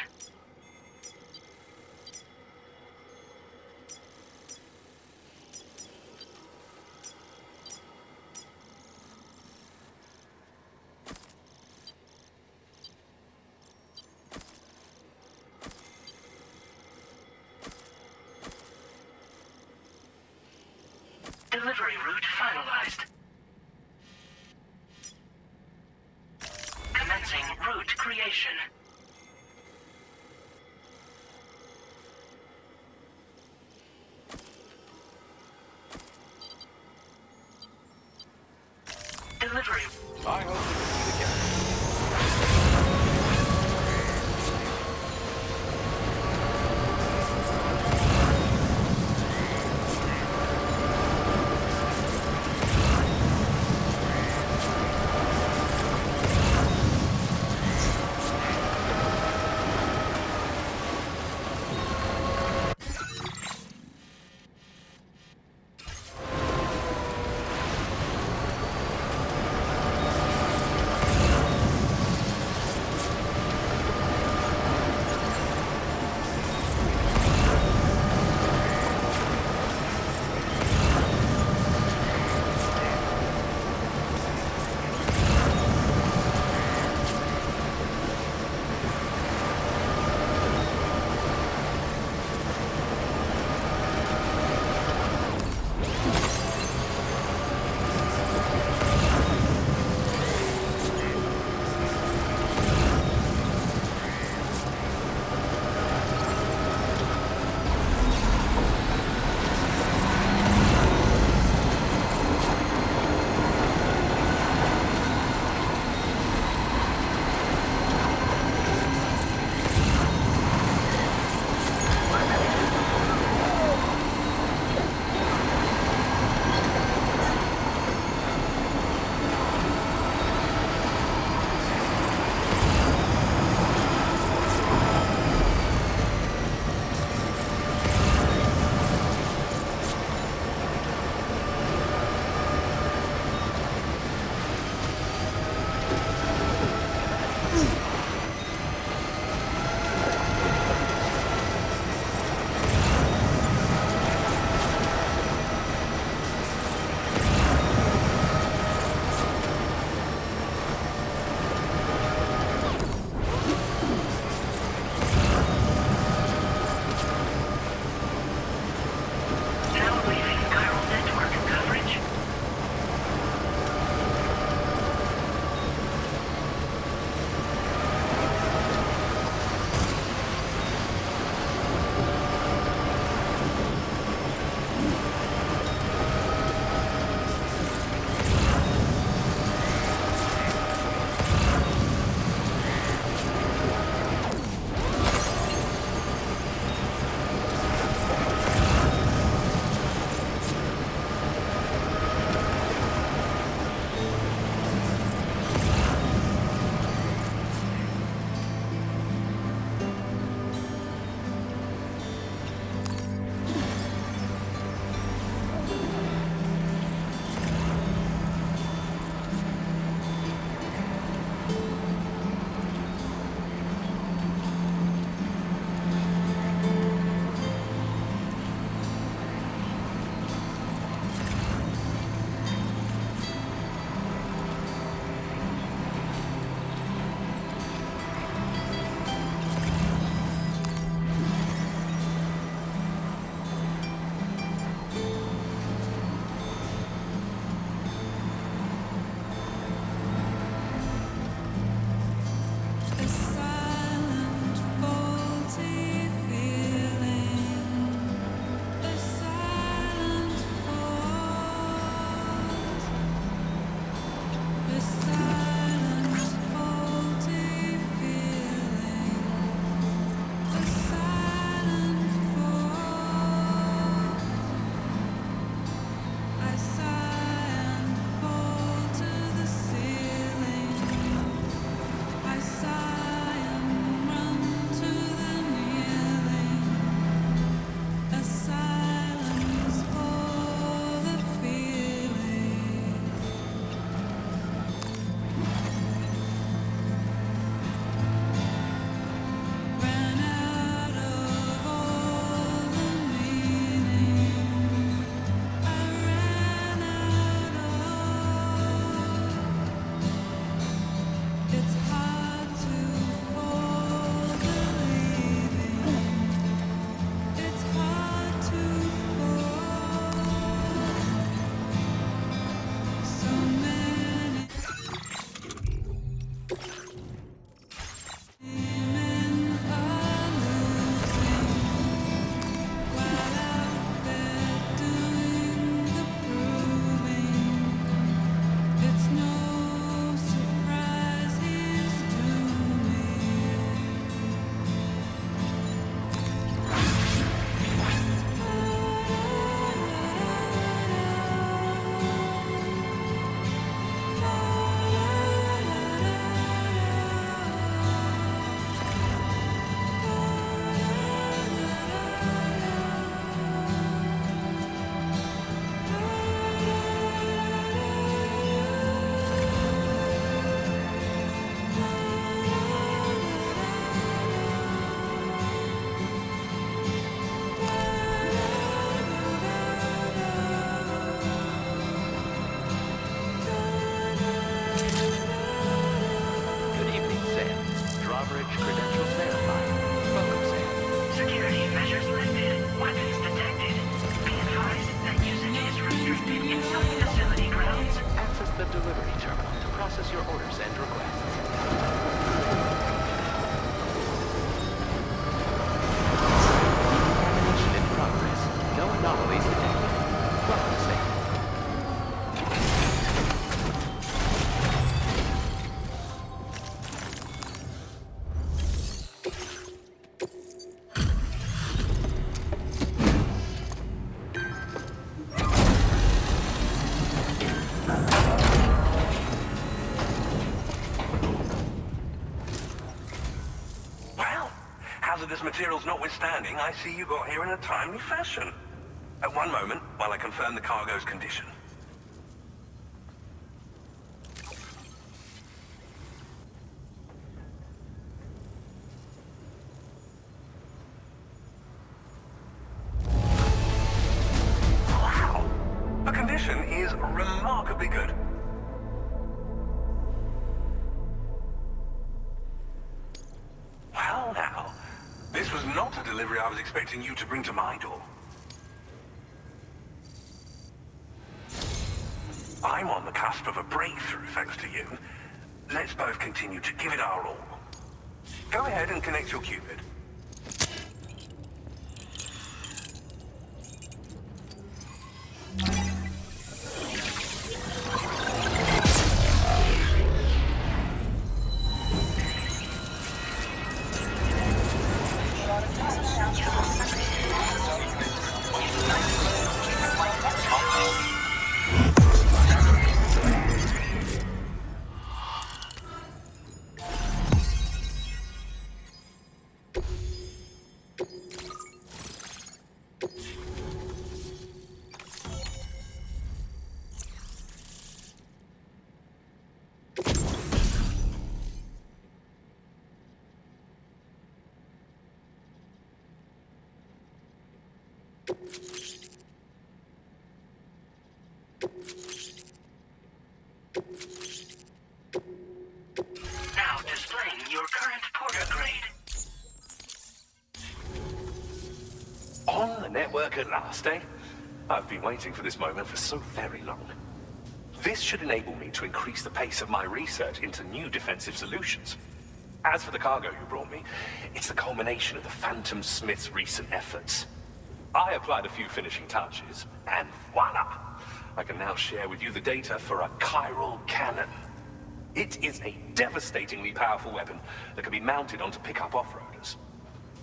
Delivery route finalized. Commencing route creation. Delivery. I hope to meet again. Hazardous materials notwithstanding, I see you got here in a timely fashion. At one moment, while I confirm the cargo's condition. Wow! The condition is remarkably good. Well now, this was not a delivery I was expecting you to bring to my door. I'm on the cusp of a breakthrough, thanks to you. Let's both continue to give it our all. Go ahead and connect your Cupid. Now displaying your current porter grade. On the network at last, eh? I've been waiting for this moment for so very long. This should enable me to increase the pace of my research into new defensive solutions. As for the cargo you brought me, it's the culmination of the Phantom Smith's recent efforts. I applied a few finishing touches, and voila! I can now share with you the data for a chiral cannon. It is a devastatingly powerful weapon that can be mounted onto pickup off-roaders.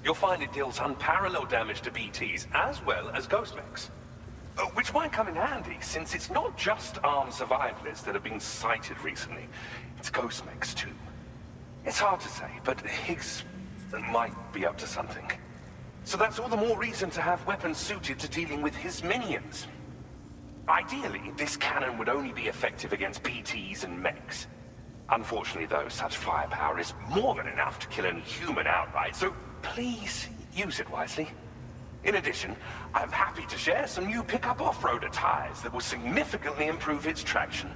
You'll find it deals unparalleled damage to BTs as well as ghost mechs. Which might come in handy, since it's not just armed survivalists that have been sighted recently. It's ghost mechs too. It's hard to say, but Higgs might be up to something. So that's all the more reason to have weapons suited to dealing with his minions. Ideally, this cannon would only be effective against PTs and mechs. Unfortunately, though, such firepower is more than enough to kill any human outright, so please use it wisely. In addition, I'm happy to share some new pickup off-roader tires that will significantly improve its traction.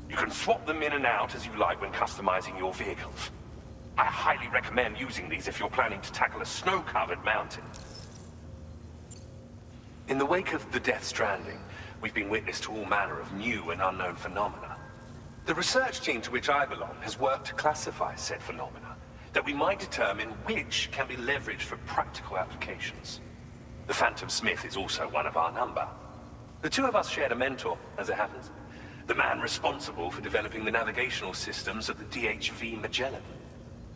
You can swap them in and out as you like when customizing your vehicles. I highly recommend using these if you're planning to tackle a snow-covered mountain. In the wake of the Death Stranding, we've been witness to all manner of new and unknown phenomena. The research team to which I belong has worked to classify said phenomena, that we might determine which can be leveraged for practical applications. The Phantom Smith is also one of our number. The two of us shared a mentor, as it happens. The man responsible for developing the navigational systems of the DHV Magellan.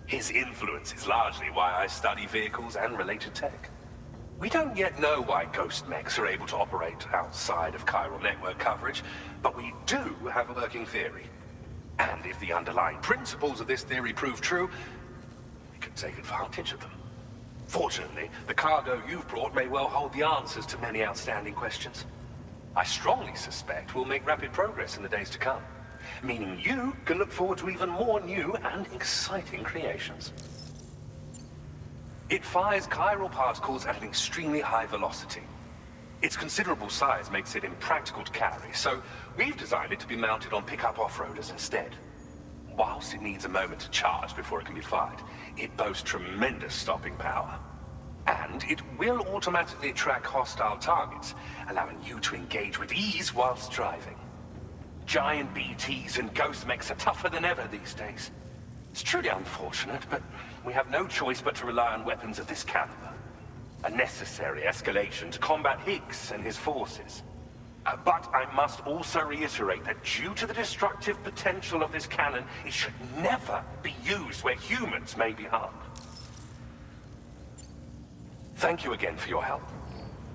His influence is largely why I study vehicles and related tech. We don't yet know why ghost mechs are able to operate outside of chiral network coverage, but we do have a working theory. And if the underlying principles of this theory prove true, we can take advantage of them. Fortunately, the cargo you've brought may well hold the answers to many outstanding questions. I strongly suspect we'll make rapid progress in the days to come, meaning you can look forward to even more new and exciting creations. It fires chiral particles at an extremely high velocity. Its considerable size makes it impractical to carry, so we've designed it to be mounted on pickup off-roaders instead. Whilst it needs a moment to charge before it can be fired, it boasts tremendous stopping power. And it will automatically track hostile targets, allowing you to engage with ease whilst driving. Giant BTs and ghost mechs are tougher than ever these days. It's truly unfortunate, but we have no choice but to rely on weapons of this caliber. A necessary escalation to combat Higgs and his forces. But I must also reiterate that due to the destructive potential of this cannon, it should never be used where humans may be harmed. Thank you again for your help.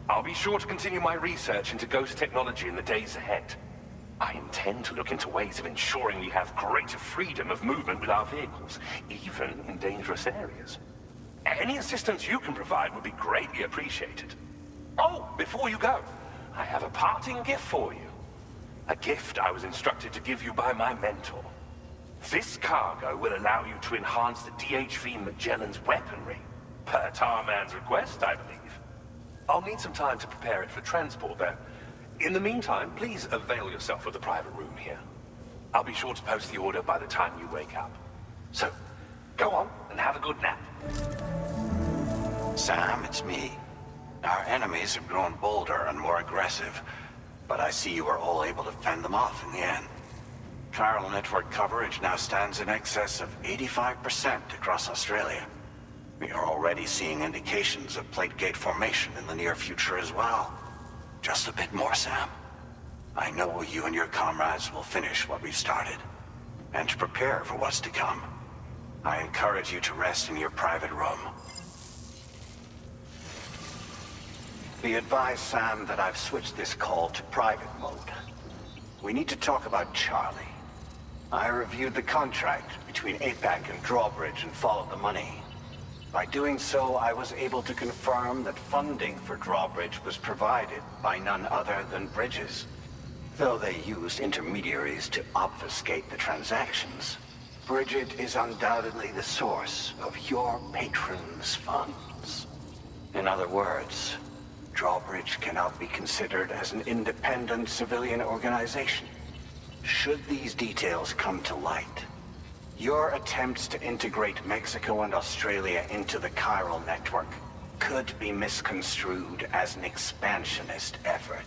I'll be sure to continue my research into ghost technology in the days ahead. I intend to look into ways of ensuring we have greater freedom of movement with our vehicles, even in dangerous areas. Any assistance you can provide would be greatly appreciated. Oh, before you go, I have a parting gift for you. A gift I was instructed to give you by my mentor. This cargo will allow you to enhance the DHV Magellan's weaponry, per Tarman's request, I believe. I'll need some time to prepare it for transport, though. In the meantime, please avail yourself of the private room here. I'll be sure to post the order by the time you wake up. So, go on and have a good nap. Sam, it's me. Our enemies have grown bolder and more aggressive, but I see you were all able to fend them off in the end. Chiral network coverage now stands in excess of 85% across Australia. We are already seeing indications of plate gate formation in the near future as well. Just a bit more, Sam. I know you and your comrades will finish what we've started. And to prepare for what's to come, I encourage you to rest in your private room. Be advised, Sam, that I've switched this call to private mode. We need to talk about Charlie. I reviewed the contract between APAC and Drawbridge and followed the money. By doing so, I was able to confirm that funding for Drawbridge was provided by none other than Bridges. Though they used intermediaries to obfuscate the transactions, Bridget is undoubtedly the source of your patron's funds. In other words, Drawbridge cannot be considered as an independent civilian organization. Should these details come to light, your attempts to integrate Mexico and Australia into the chiral network could be misconstrued as an expansionist effort.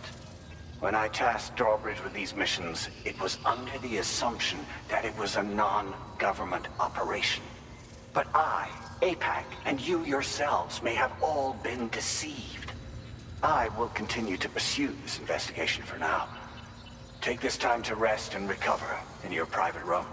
When I tasked Drawbridge with these missions, it was under the assumption that it was a non-government operation. But I, APAC, and you yourselves may have all been deceived. I will continue to pursue this investigation for now. Take this time to rest and recover in your private room.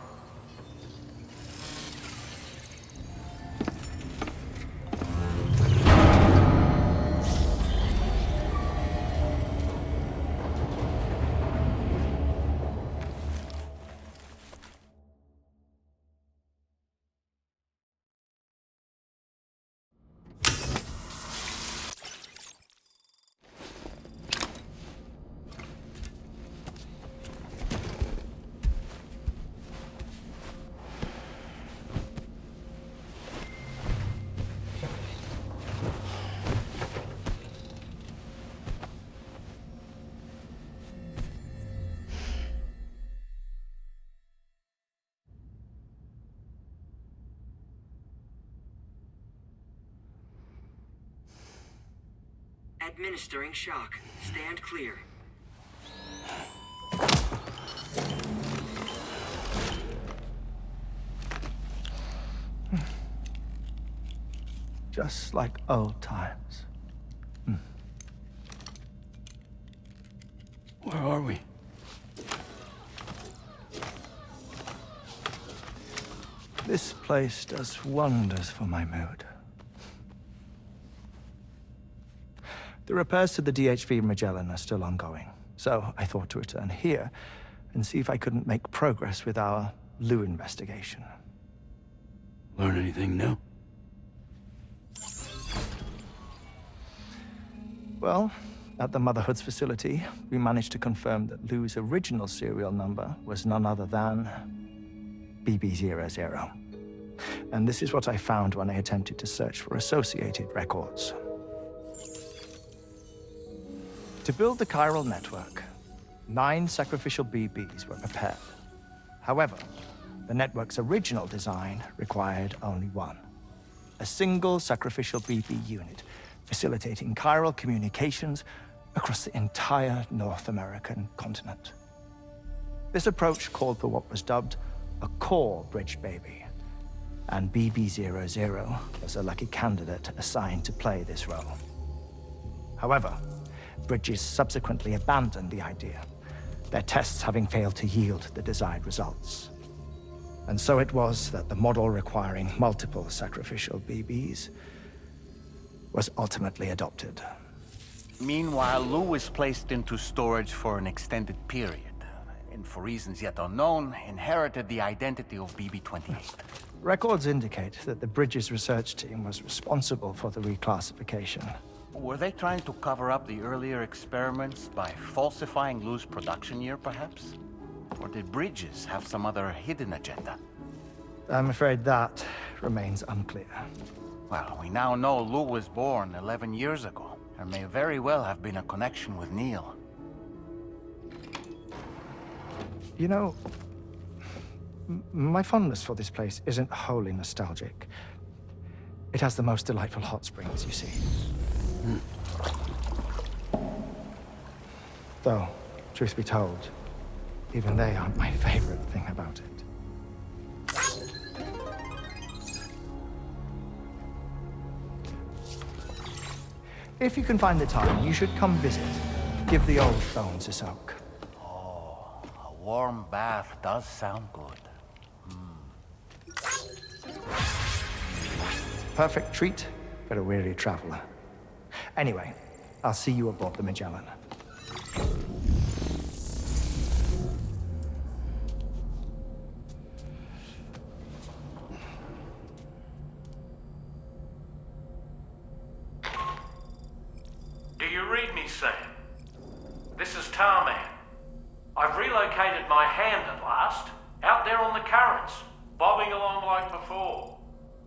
Administering shock. Stand clear. Just like old times. Where are we? This place does wonders for my mood. The repairs to the DHV Magellan are still ongoing, so I thought to return here and see if I couldn't make progress with our Lou investigation. Learn anything new? Well, at the Motherhood's facility, we managed to confirm that Lou's original serial number was none other than BB00. And this is what I found when I attempted to search for associated records. To build the chiral network, 9 sacrificial BBs were prepared. However, the network's original design required only 1. A single sacrificial BB unit, facilitating chiral communications across the entire North American continent. This approach called for what was dubbed a core bridge baby, and BB00 was a lucky candidate assigned to play this role. However, Bridges subsequently abandoned the idea, their tests having failed to yield the desired results. And so it was that the model requiring multiple sacrificial BBs was ultimately adopted. Meanwhile, Lou was placed into storage for an extended period, and for reasons yet unknown, inherited the identity of BB-28. Records indicate that the Bridges research team was responsible for the reclassification. Were they trying to cover up the earlier experiments by falsifying Lou's production year, perhaps? Or did Bridges have some other hidden agenda? I'm afraid that remains unclear. Well, we now know Lou was born 11 years ago. There may very well have been a connection with Neil. You know, my fondness for this place isn't wholly nostalgic. It has the most delightful hot springs, you see. Though, truth be told, even they aren't my favorite thing about it. If you can find the time, you should come visit. Give the old bones a soak. Oh, a warm bath does sound good. Perfect treat for a weary traveler. Anyway, I'll see you aboard the Magellan. Do you read me, Sam? This is Tarman. I've relocated my hand at last, out there on the currents, bobbing along like before.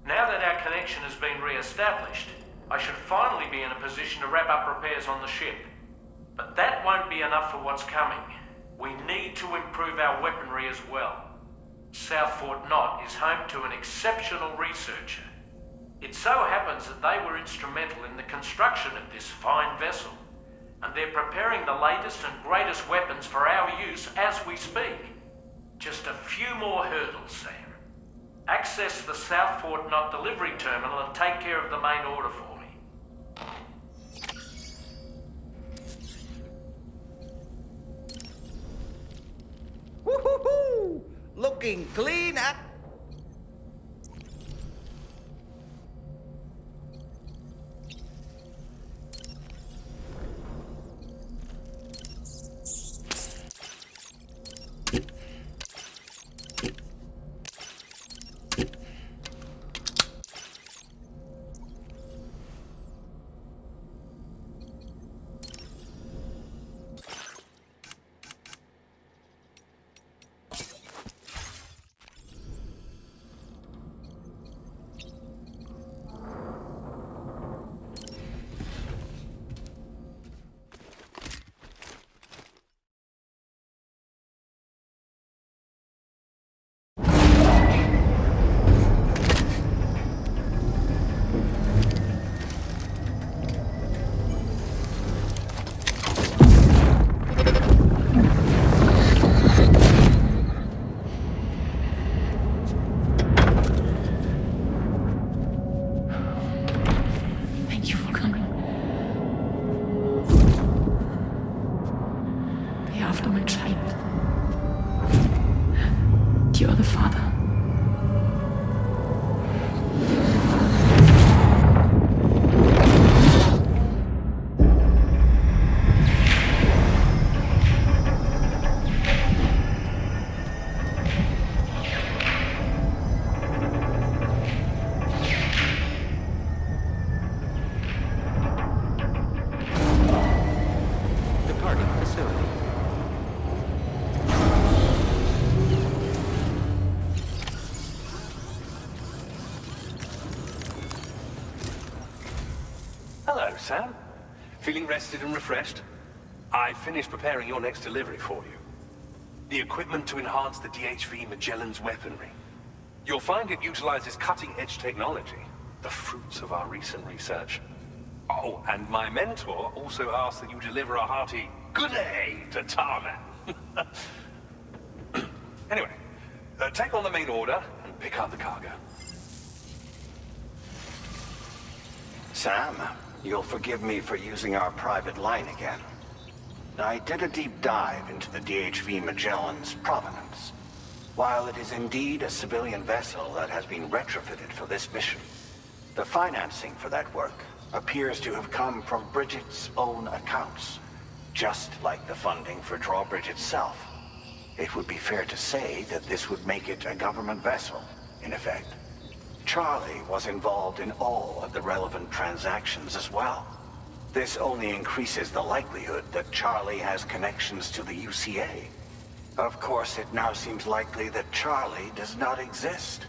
Now that our connection has been re-established, I should finally be in a position to wrap up repairs on the ship. But that won't be enough for what's coming. We need to improve our weaponry as well. South Fort Knot is home to an exceptional researcher. It so happens that they were instrumental in the construction of this fine vessel, and they're preparing the latest and greatest weapons for our use as we speak. Just a few more hurdles, Sam. Access the South Fort Knot delivery terminal and take care of the main order for me. Woohoo! Looking clean, huh? You're the father. Departing facility. Hello, Sam. Feeling rested and refreshed? I finished preparing your next delivery for you. The equipment to enhance the DHV Magellan's weaponry. You'll find it utilizes cutting-edge technology, the fruits of our recent research. Oh, and my mentor also asked that you deliver a hearty good day to Tarman. Anyway, take on the main order and pick up the cargo. Sam, you'll forgive me for using our private line again. I did a deep dive into the DHV Magellan's provenance. While it is indeed a civilian vessel that has been retrofitted for this mission, the financing for that work appears to have come from Bridget's own accounts, just like the funding for Drawbridge itself. It would be fair to say that this would make it a government vessel, in effect. Charlie was involved in all of the relevant transactions as well. This only increases the likelihood that Charlie has connections to the UCA. Of course, it now seems likely that Charlie does not exist.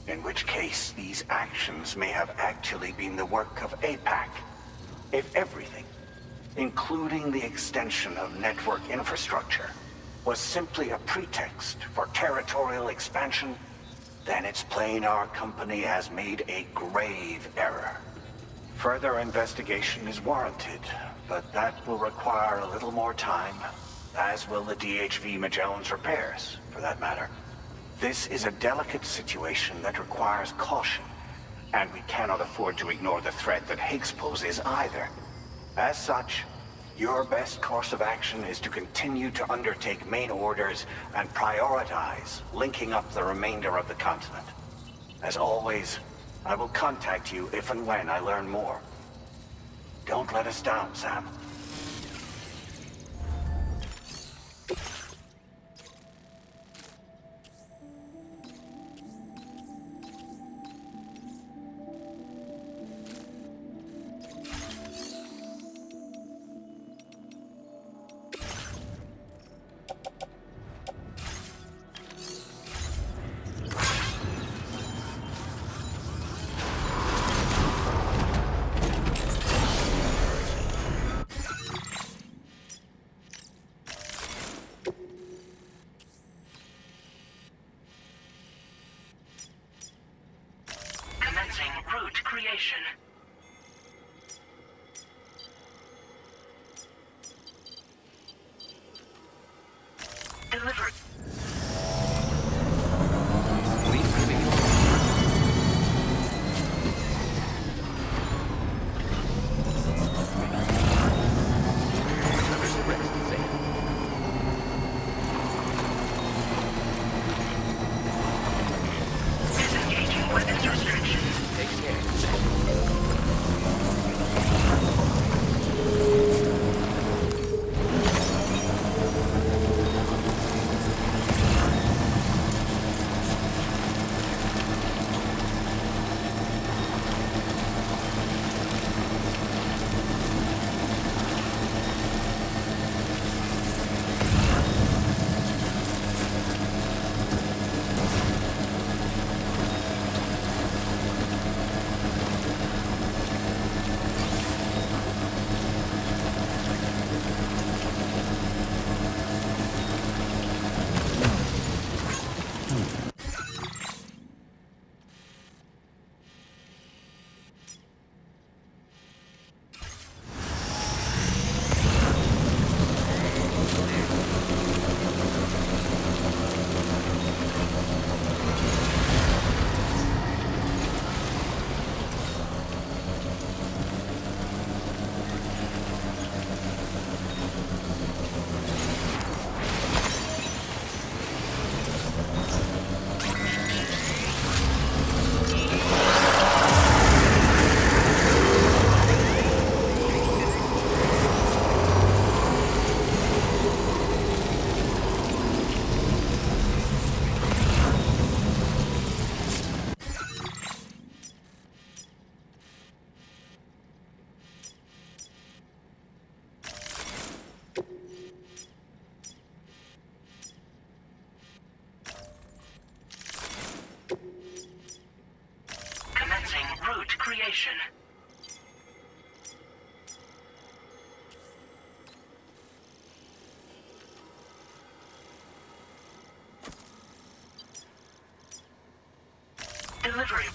In which case, these actions may have actually been the work of APAC. If everything, including the extension of network infrastructure, was simply a pretext for territorial expansion, then it's plain our company has made a grave error. Further investigation is warranted, but that will require a little more time, as will the DHV Magellan's repairs, for that matter. This is a delicate situation that requires caution, and we cannot afford to ignore the threat that Higgs poses either. As such, your best course of action is to continue to undertake main orders and prioritize linking up the remainder of the continent. As always, I will contact you if and when I learn more. Don't let us down, Sam. Route creation. Delivery. Disengaging weapons restrictions. Take care. Commencing route creation. Delivery.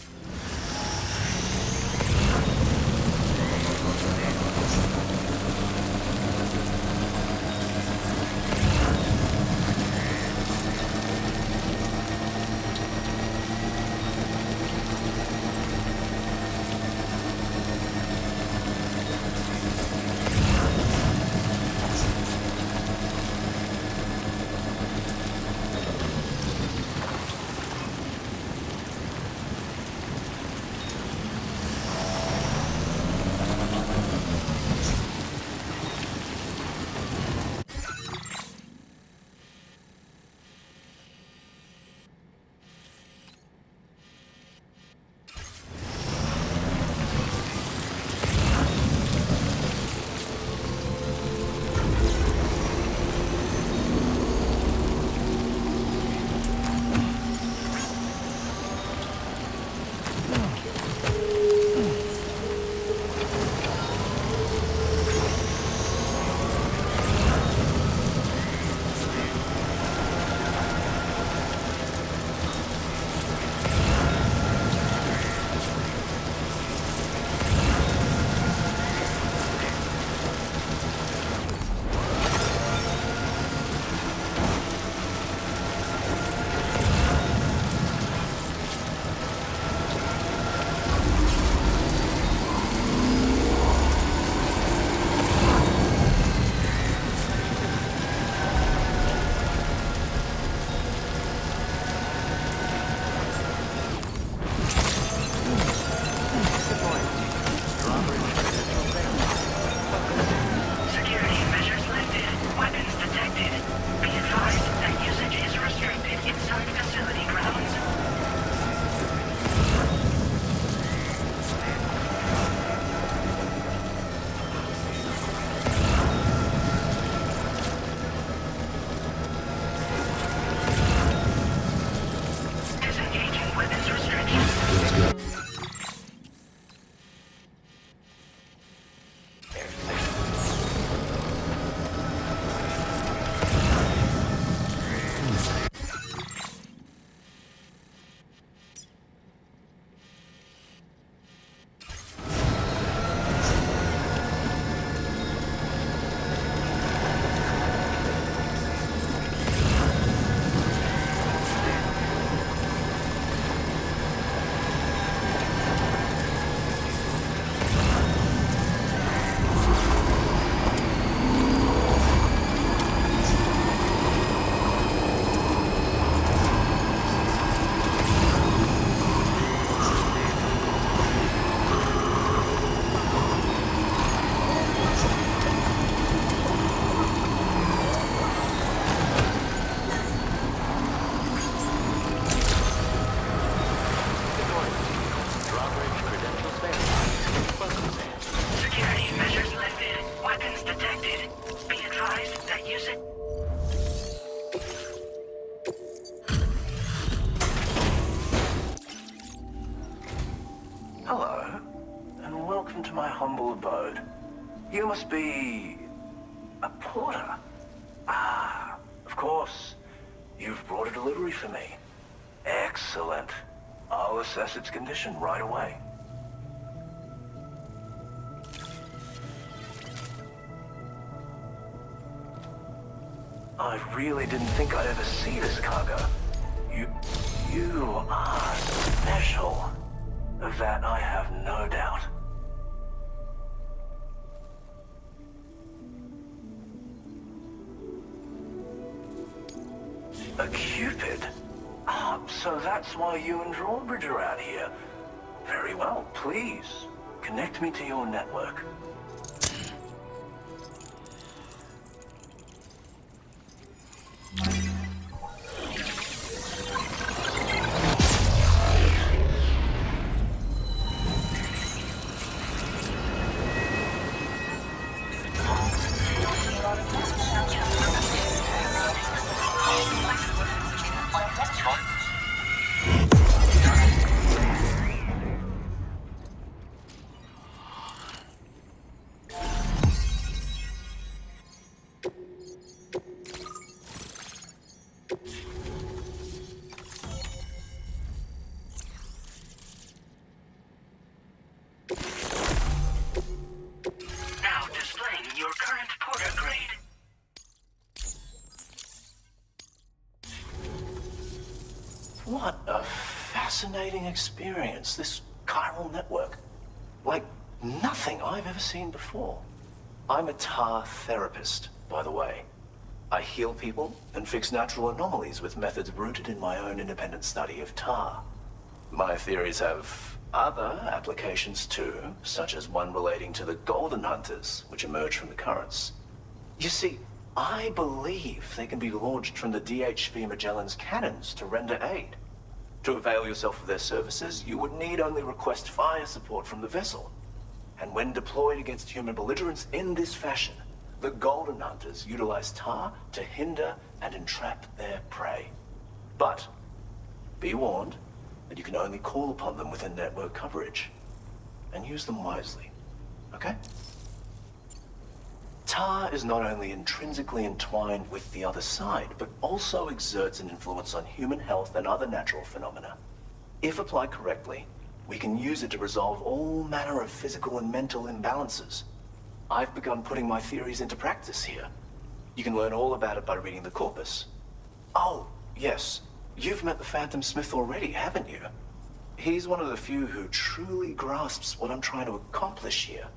welcome to my humble abode. You must be... a porter. Ah, of course. You've brought a delivery for me. Excellent. I'll assess its condition right away. I really didn't think I'd ever see this cargo. You are special. Of that I have no doubt. A Cupid? Ah, so that's why you and Drawbridge are out here. Very well, please. Connect me to your network. Now displaying your current porter grade. What a fascinating experience, this chiral network. Like nothing I've ever seen before. I'm a tar therapist, by the way. I heal people and fix natural anomalies with methods rooted in my own independent study of tar. My theories have other applications too, such as one relating to the golden hunters, which emerge from the currents. You see, I believe they can be launched from the DHV Magellan's cannons to render aid. To avail yourself of their services, you would need only request fire support from the vessel. And when deployed against human belligerents in this fashion, the golden hunters utilize tar to hinder and entrap their prey. But be warned that you can only call upon them within network coverage, and use them wisely, okay? Tar is not only intrinsically entwined with the other side, but also exerts an influence on human health and other natural phenomena. If applied correctly, we can use it to resolve all manner of physical and mental imbalances. I've begun putting my theories into practice here. You can learn all about it by reading the corpus. Oh, yes. You've met the Phantom Smith already, haven't you? He's one of the few who truly grasps what I'm trying to accomplish here.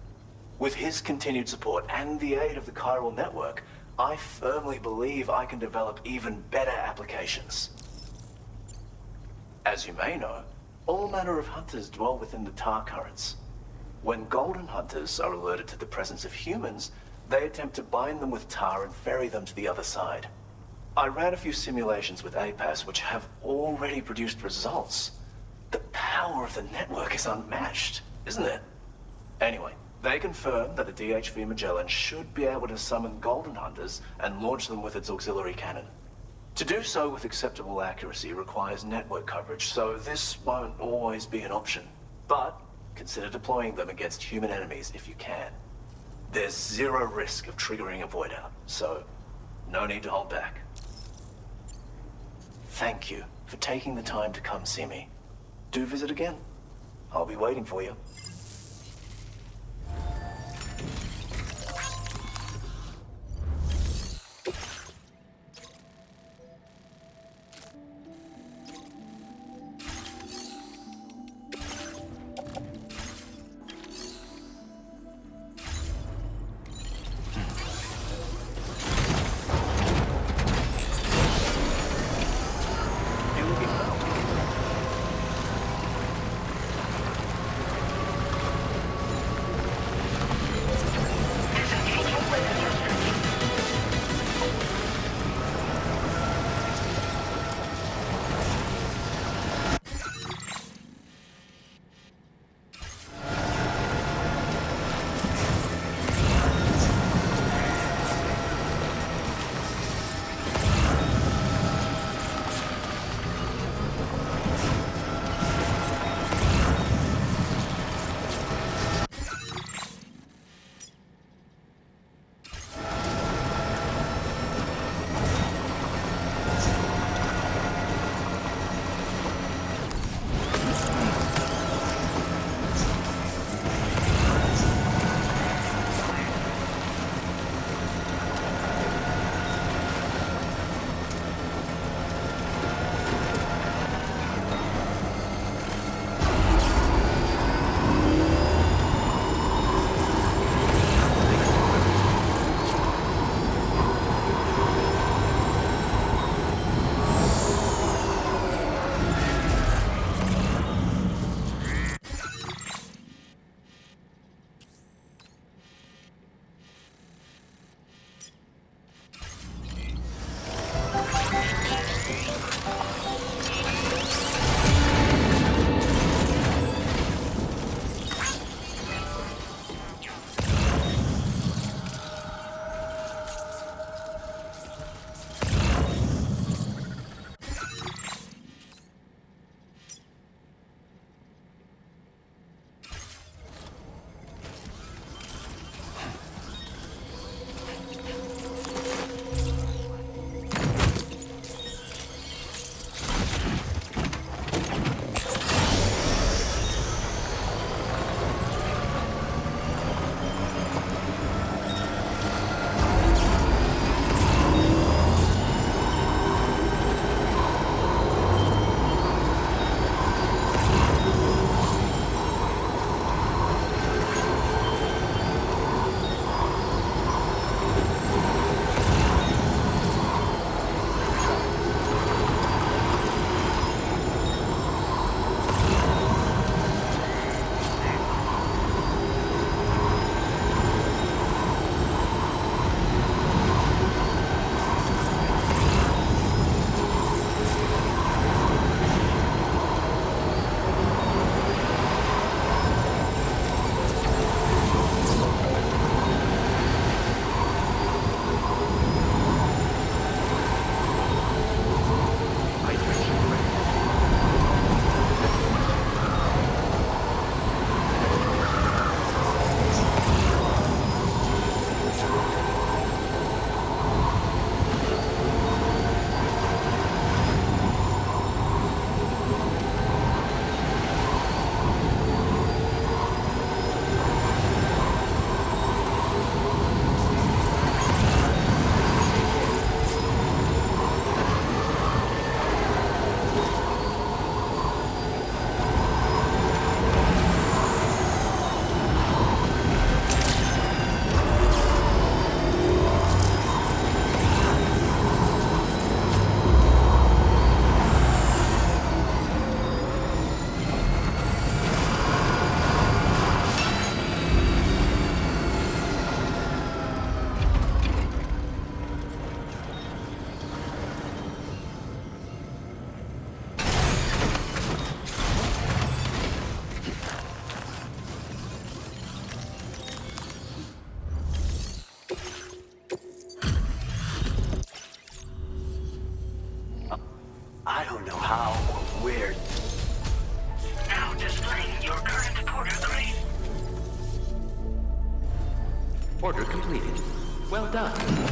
With his continued support and the aid of the chiral network, I firmly believe I can develop even better applications. As you may know, all manner of hunters dwell within the tar currents. When golden hunters are alerted to the presence of humans, they attempt to bind them with tar and ferry them to the other side. I ran a few simulations with APAS which have already produced results. The power of the network is unmatched, isn't it? Anyway, they confirm that the DHV Magellan should be able to summon golden hunters and launch them with its auxiliary cannon. To do so with acceptable accuracy requires network coverage, so this won't always be an option. But consider deploying them against human enemies if you can. There's zero risk of triggering a void out, so no need to hold back. Thank you for taking the time to come see me. Do visit again. I'll be waiting for you. Order completed. Well done.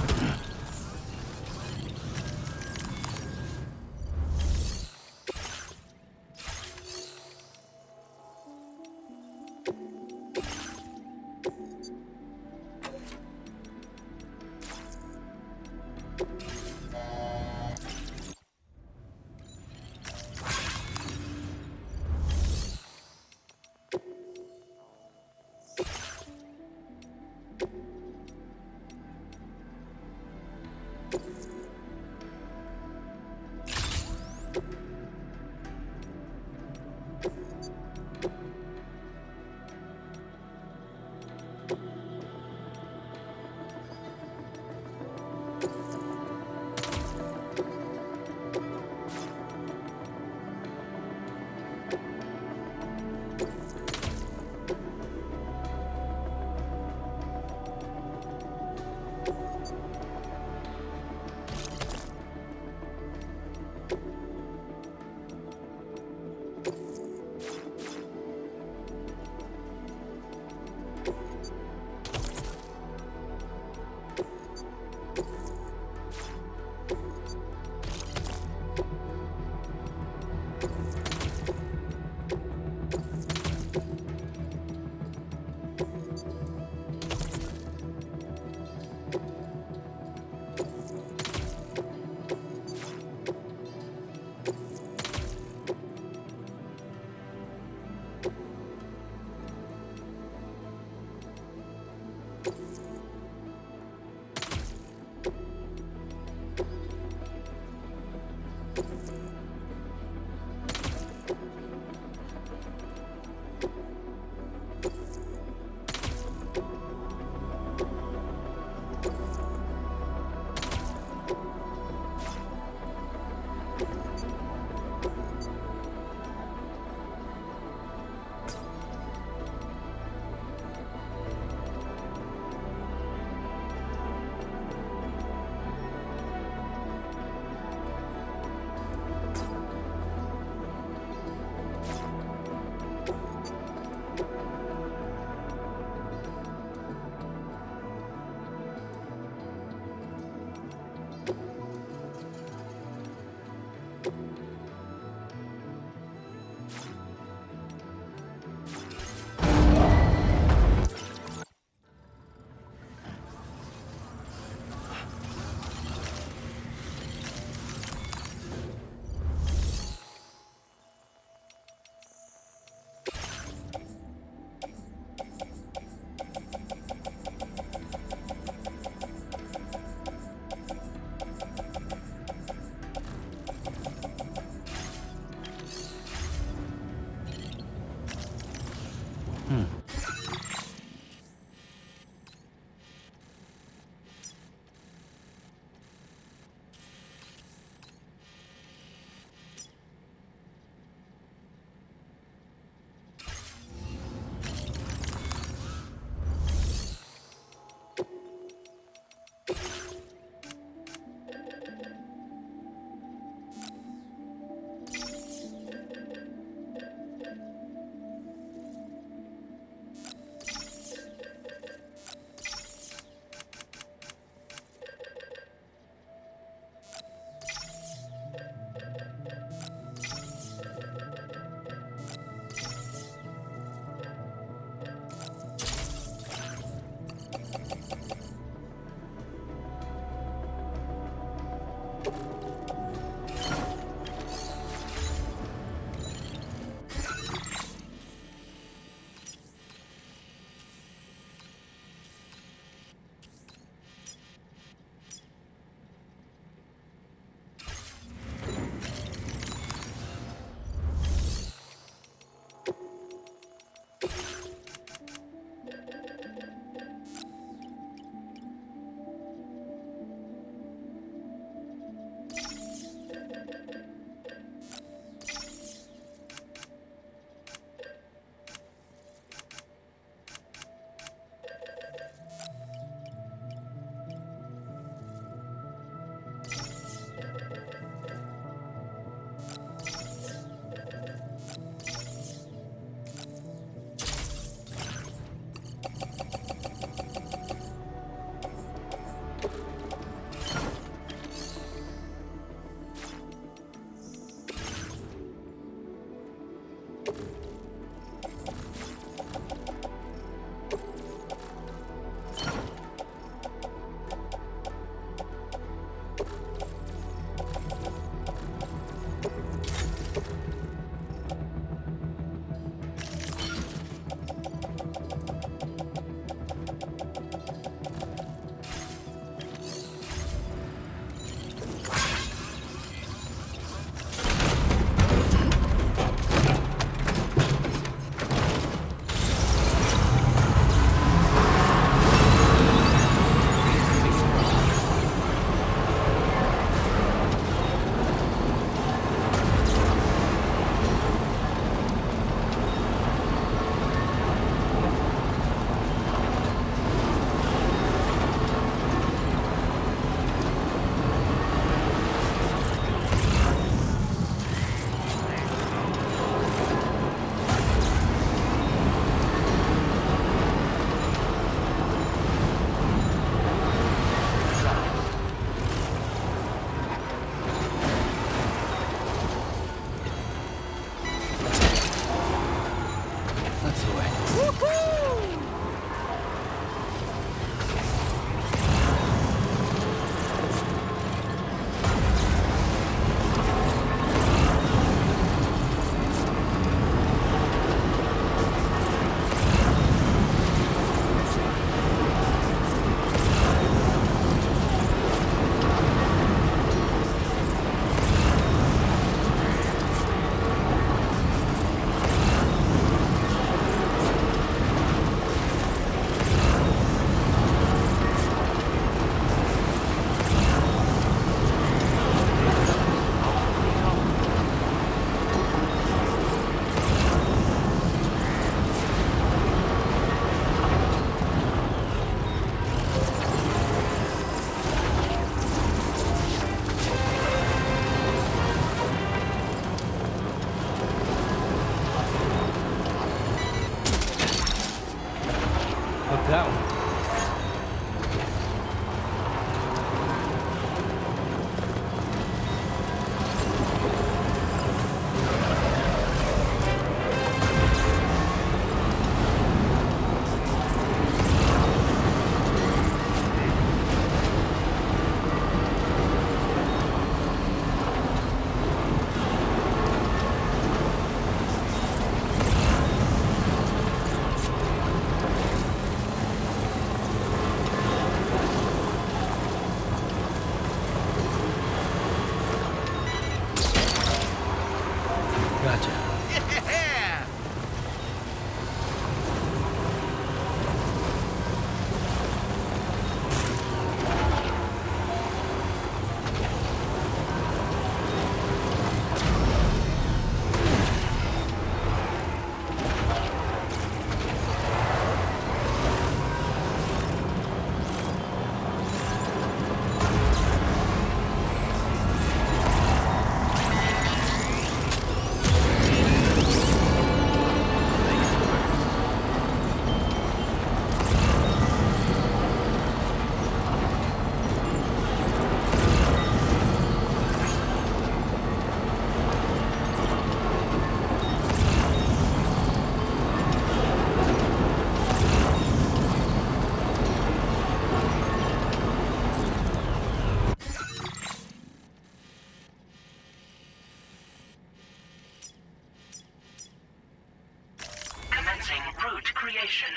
root creation.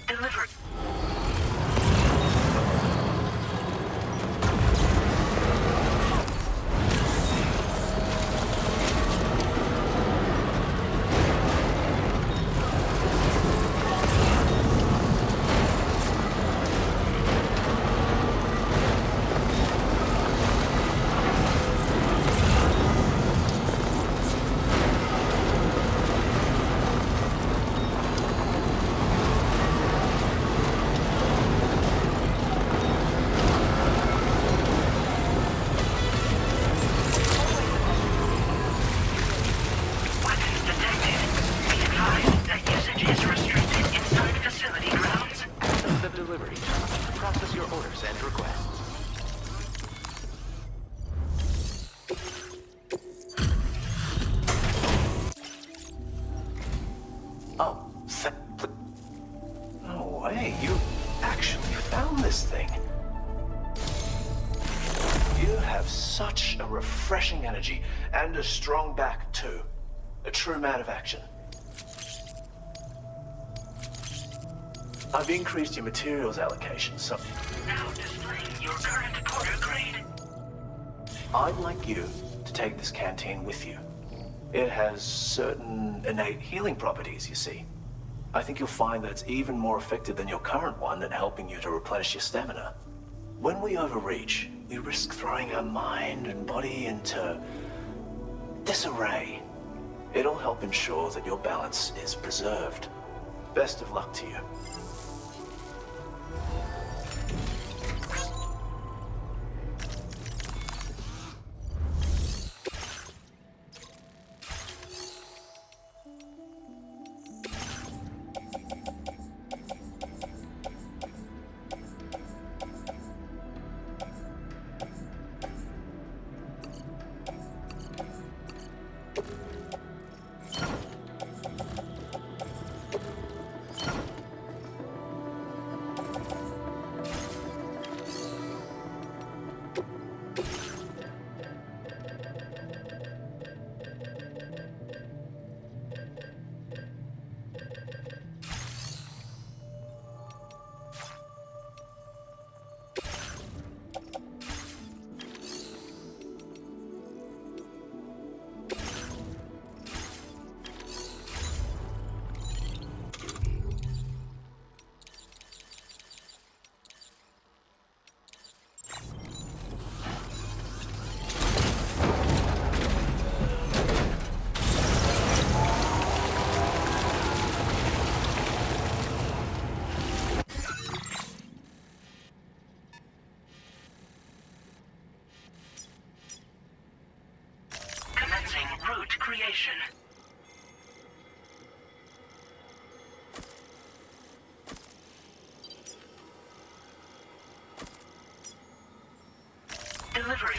Deliver. Refreshing energy and a strong back too. A true man of action. I've increased your materials allocation, so now displaying your current quarter grade. I'd like you to take this canteen with you. It has certain innate healing properties, you see. I think you'll find that it's even more effective than your current one at helping you to replenish your stamina. When we overreach, we risk throwing our mind and body into disarray. It'll help ensure that your balance is preserved. Best of luck to you. location. Delivery.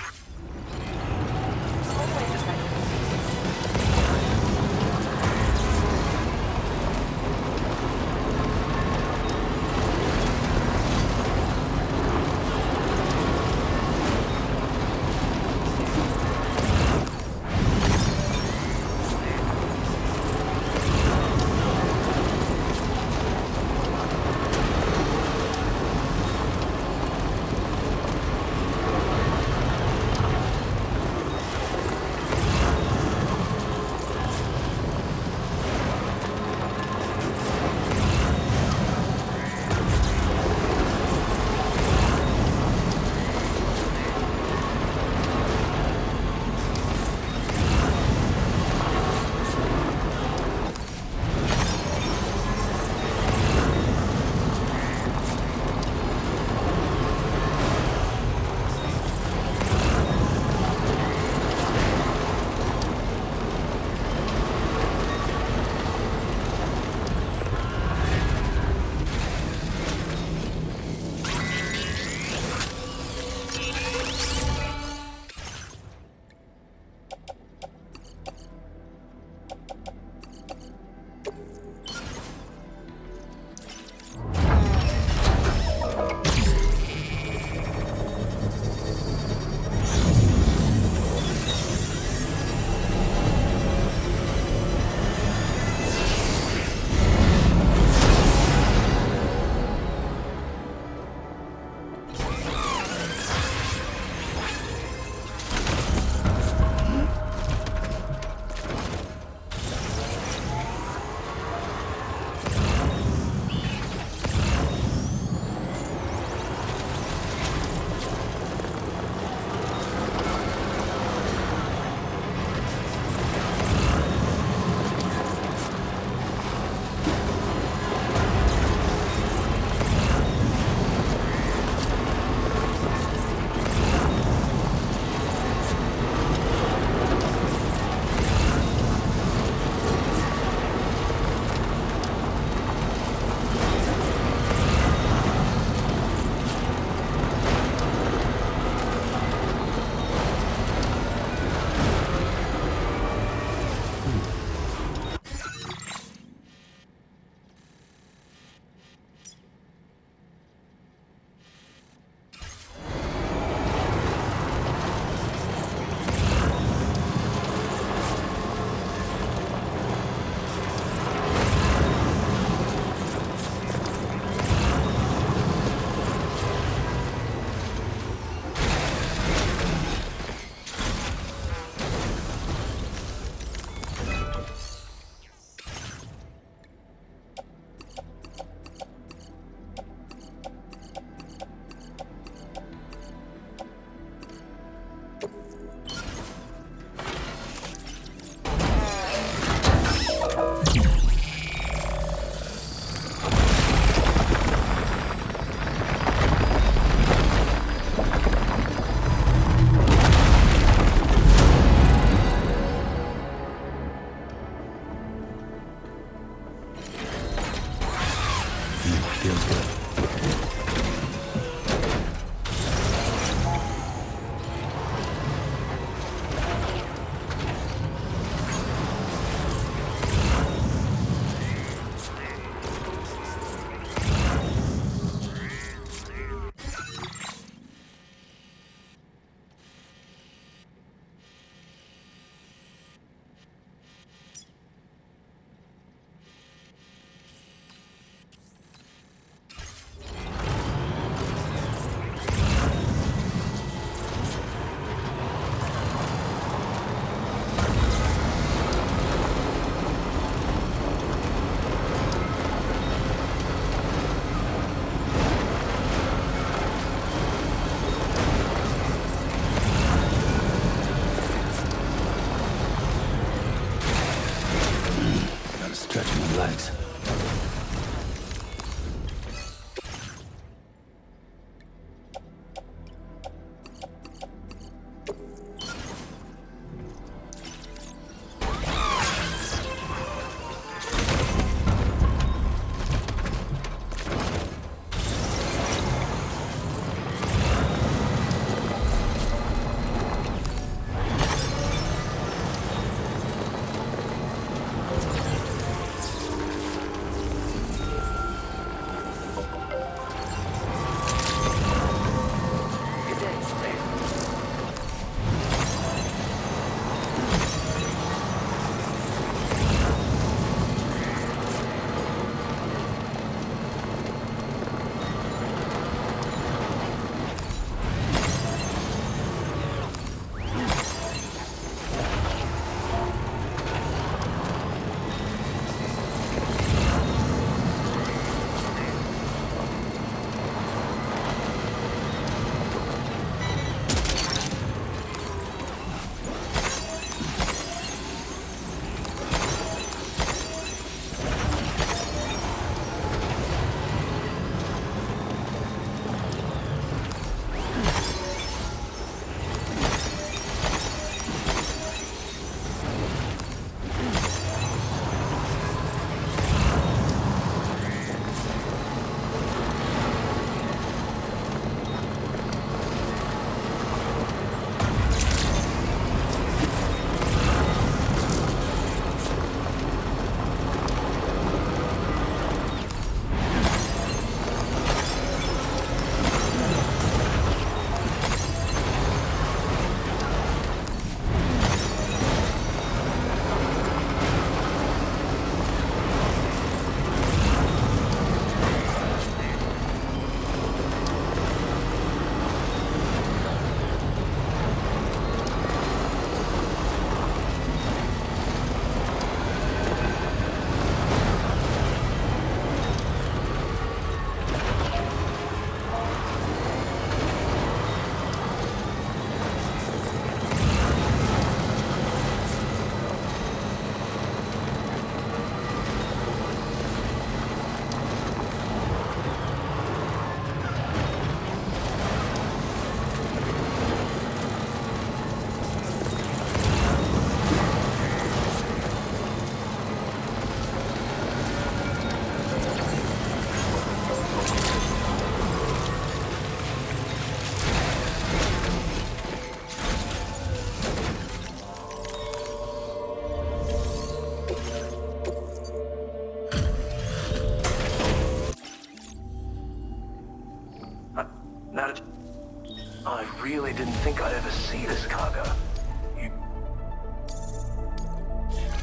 I really didn't think I'd ever see this cargo.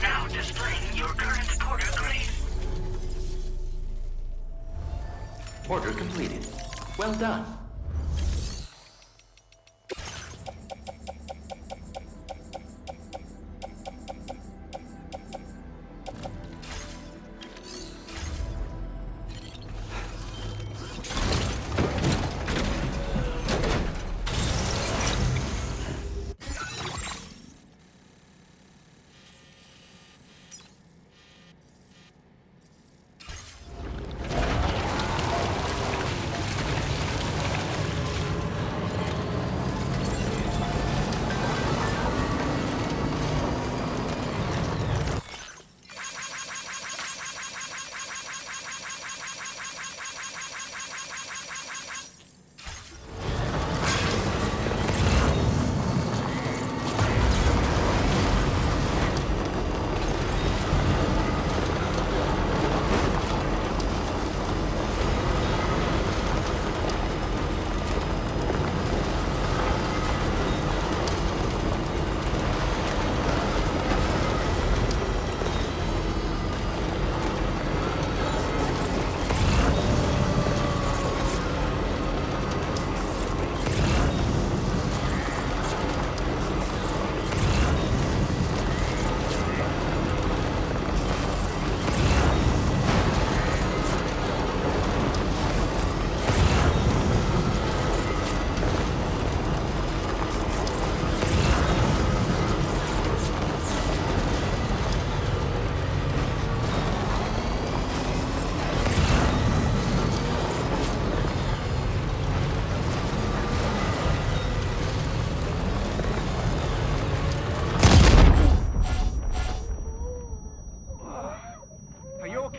Now displaying your current porter grade. Order completed. Well done.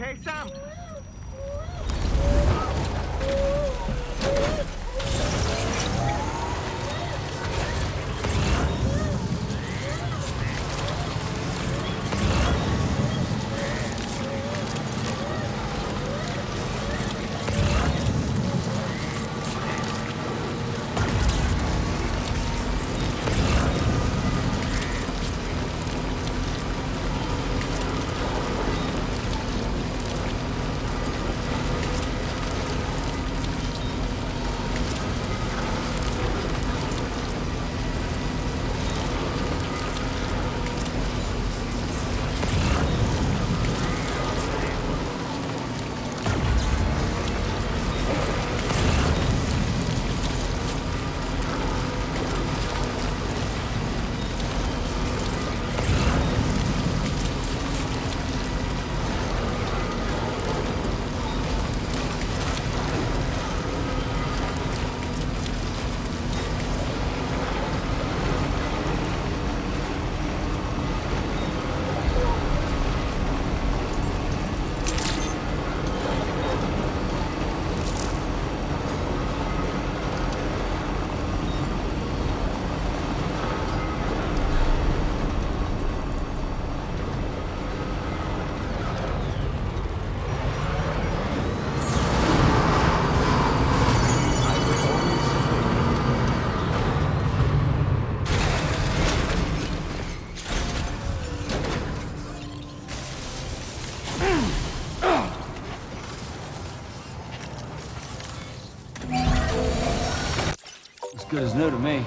Okay, Sam? good as new to me.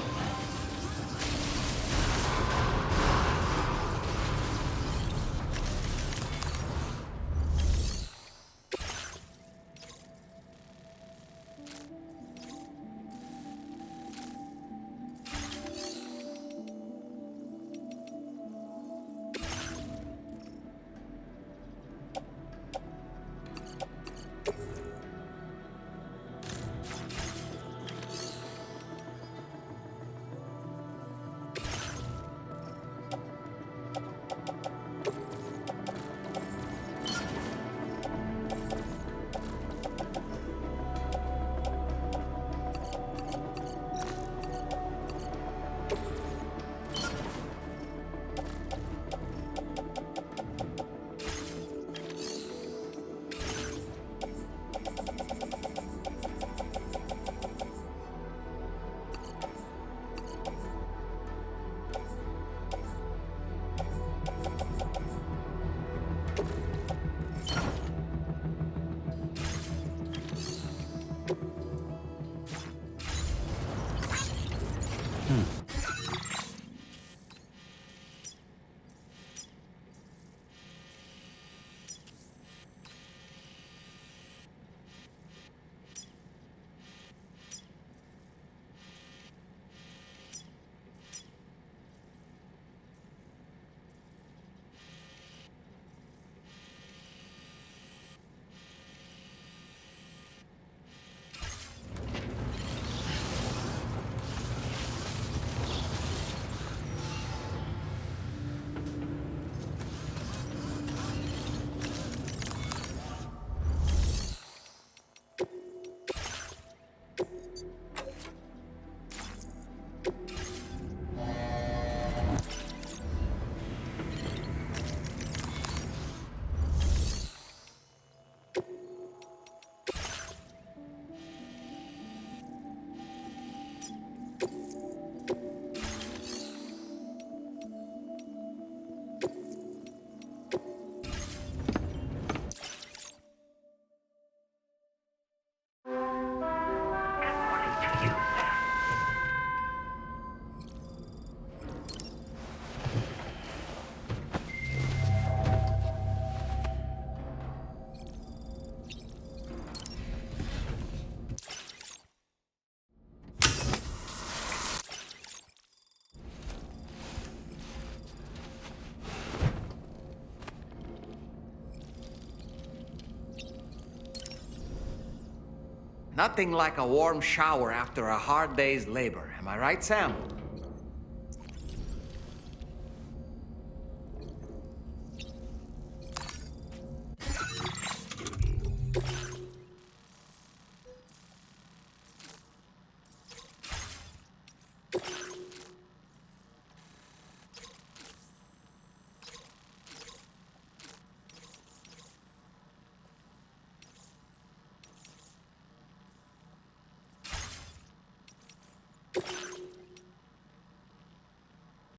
Nothing like a warm shower after a hard day's labor. Am I right, Sam?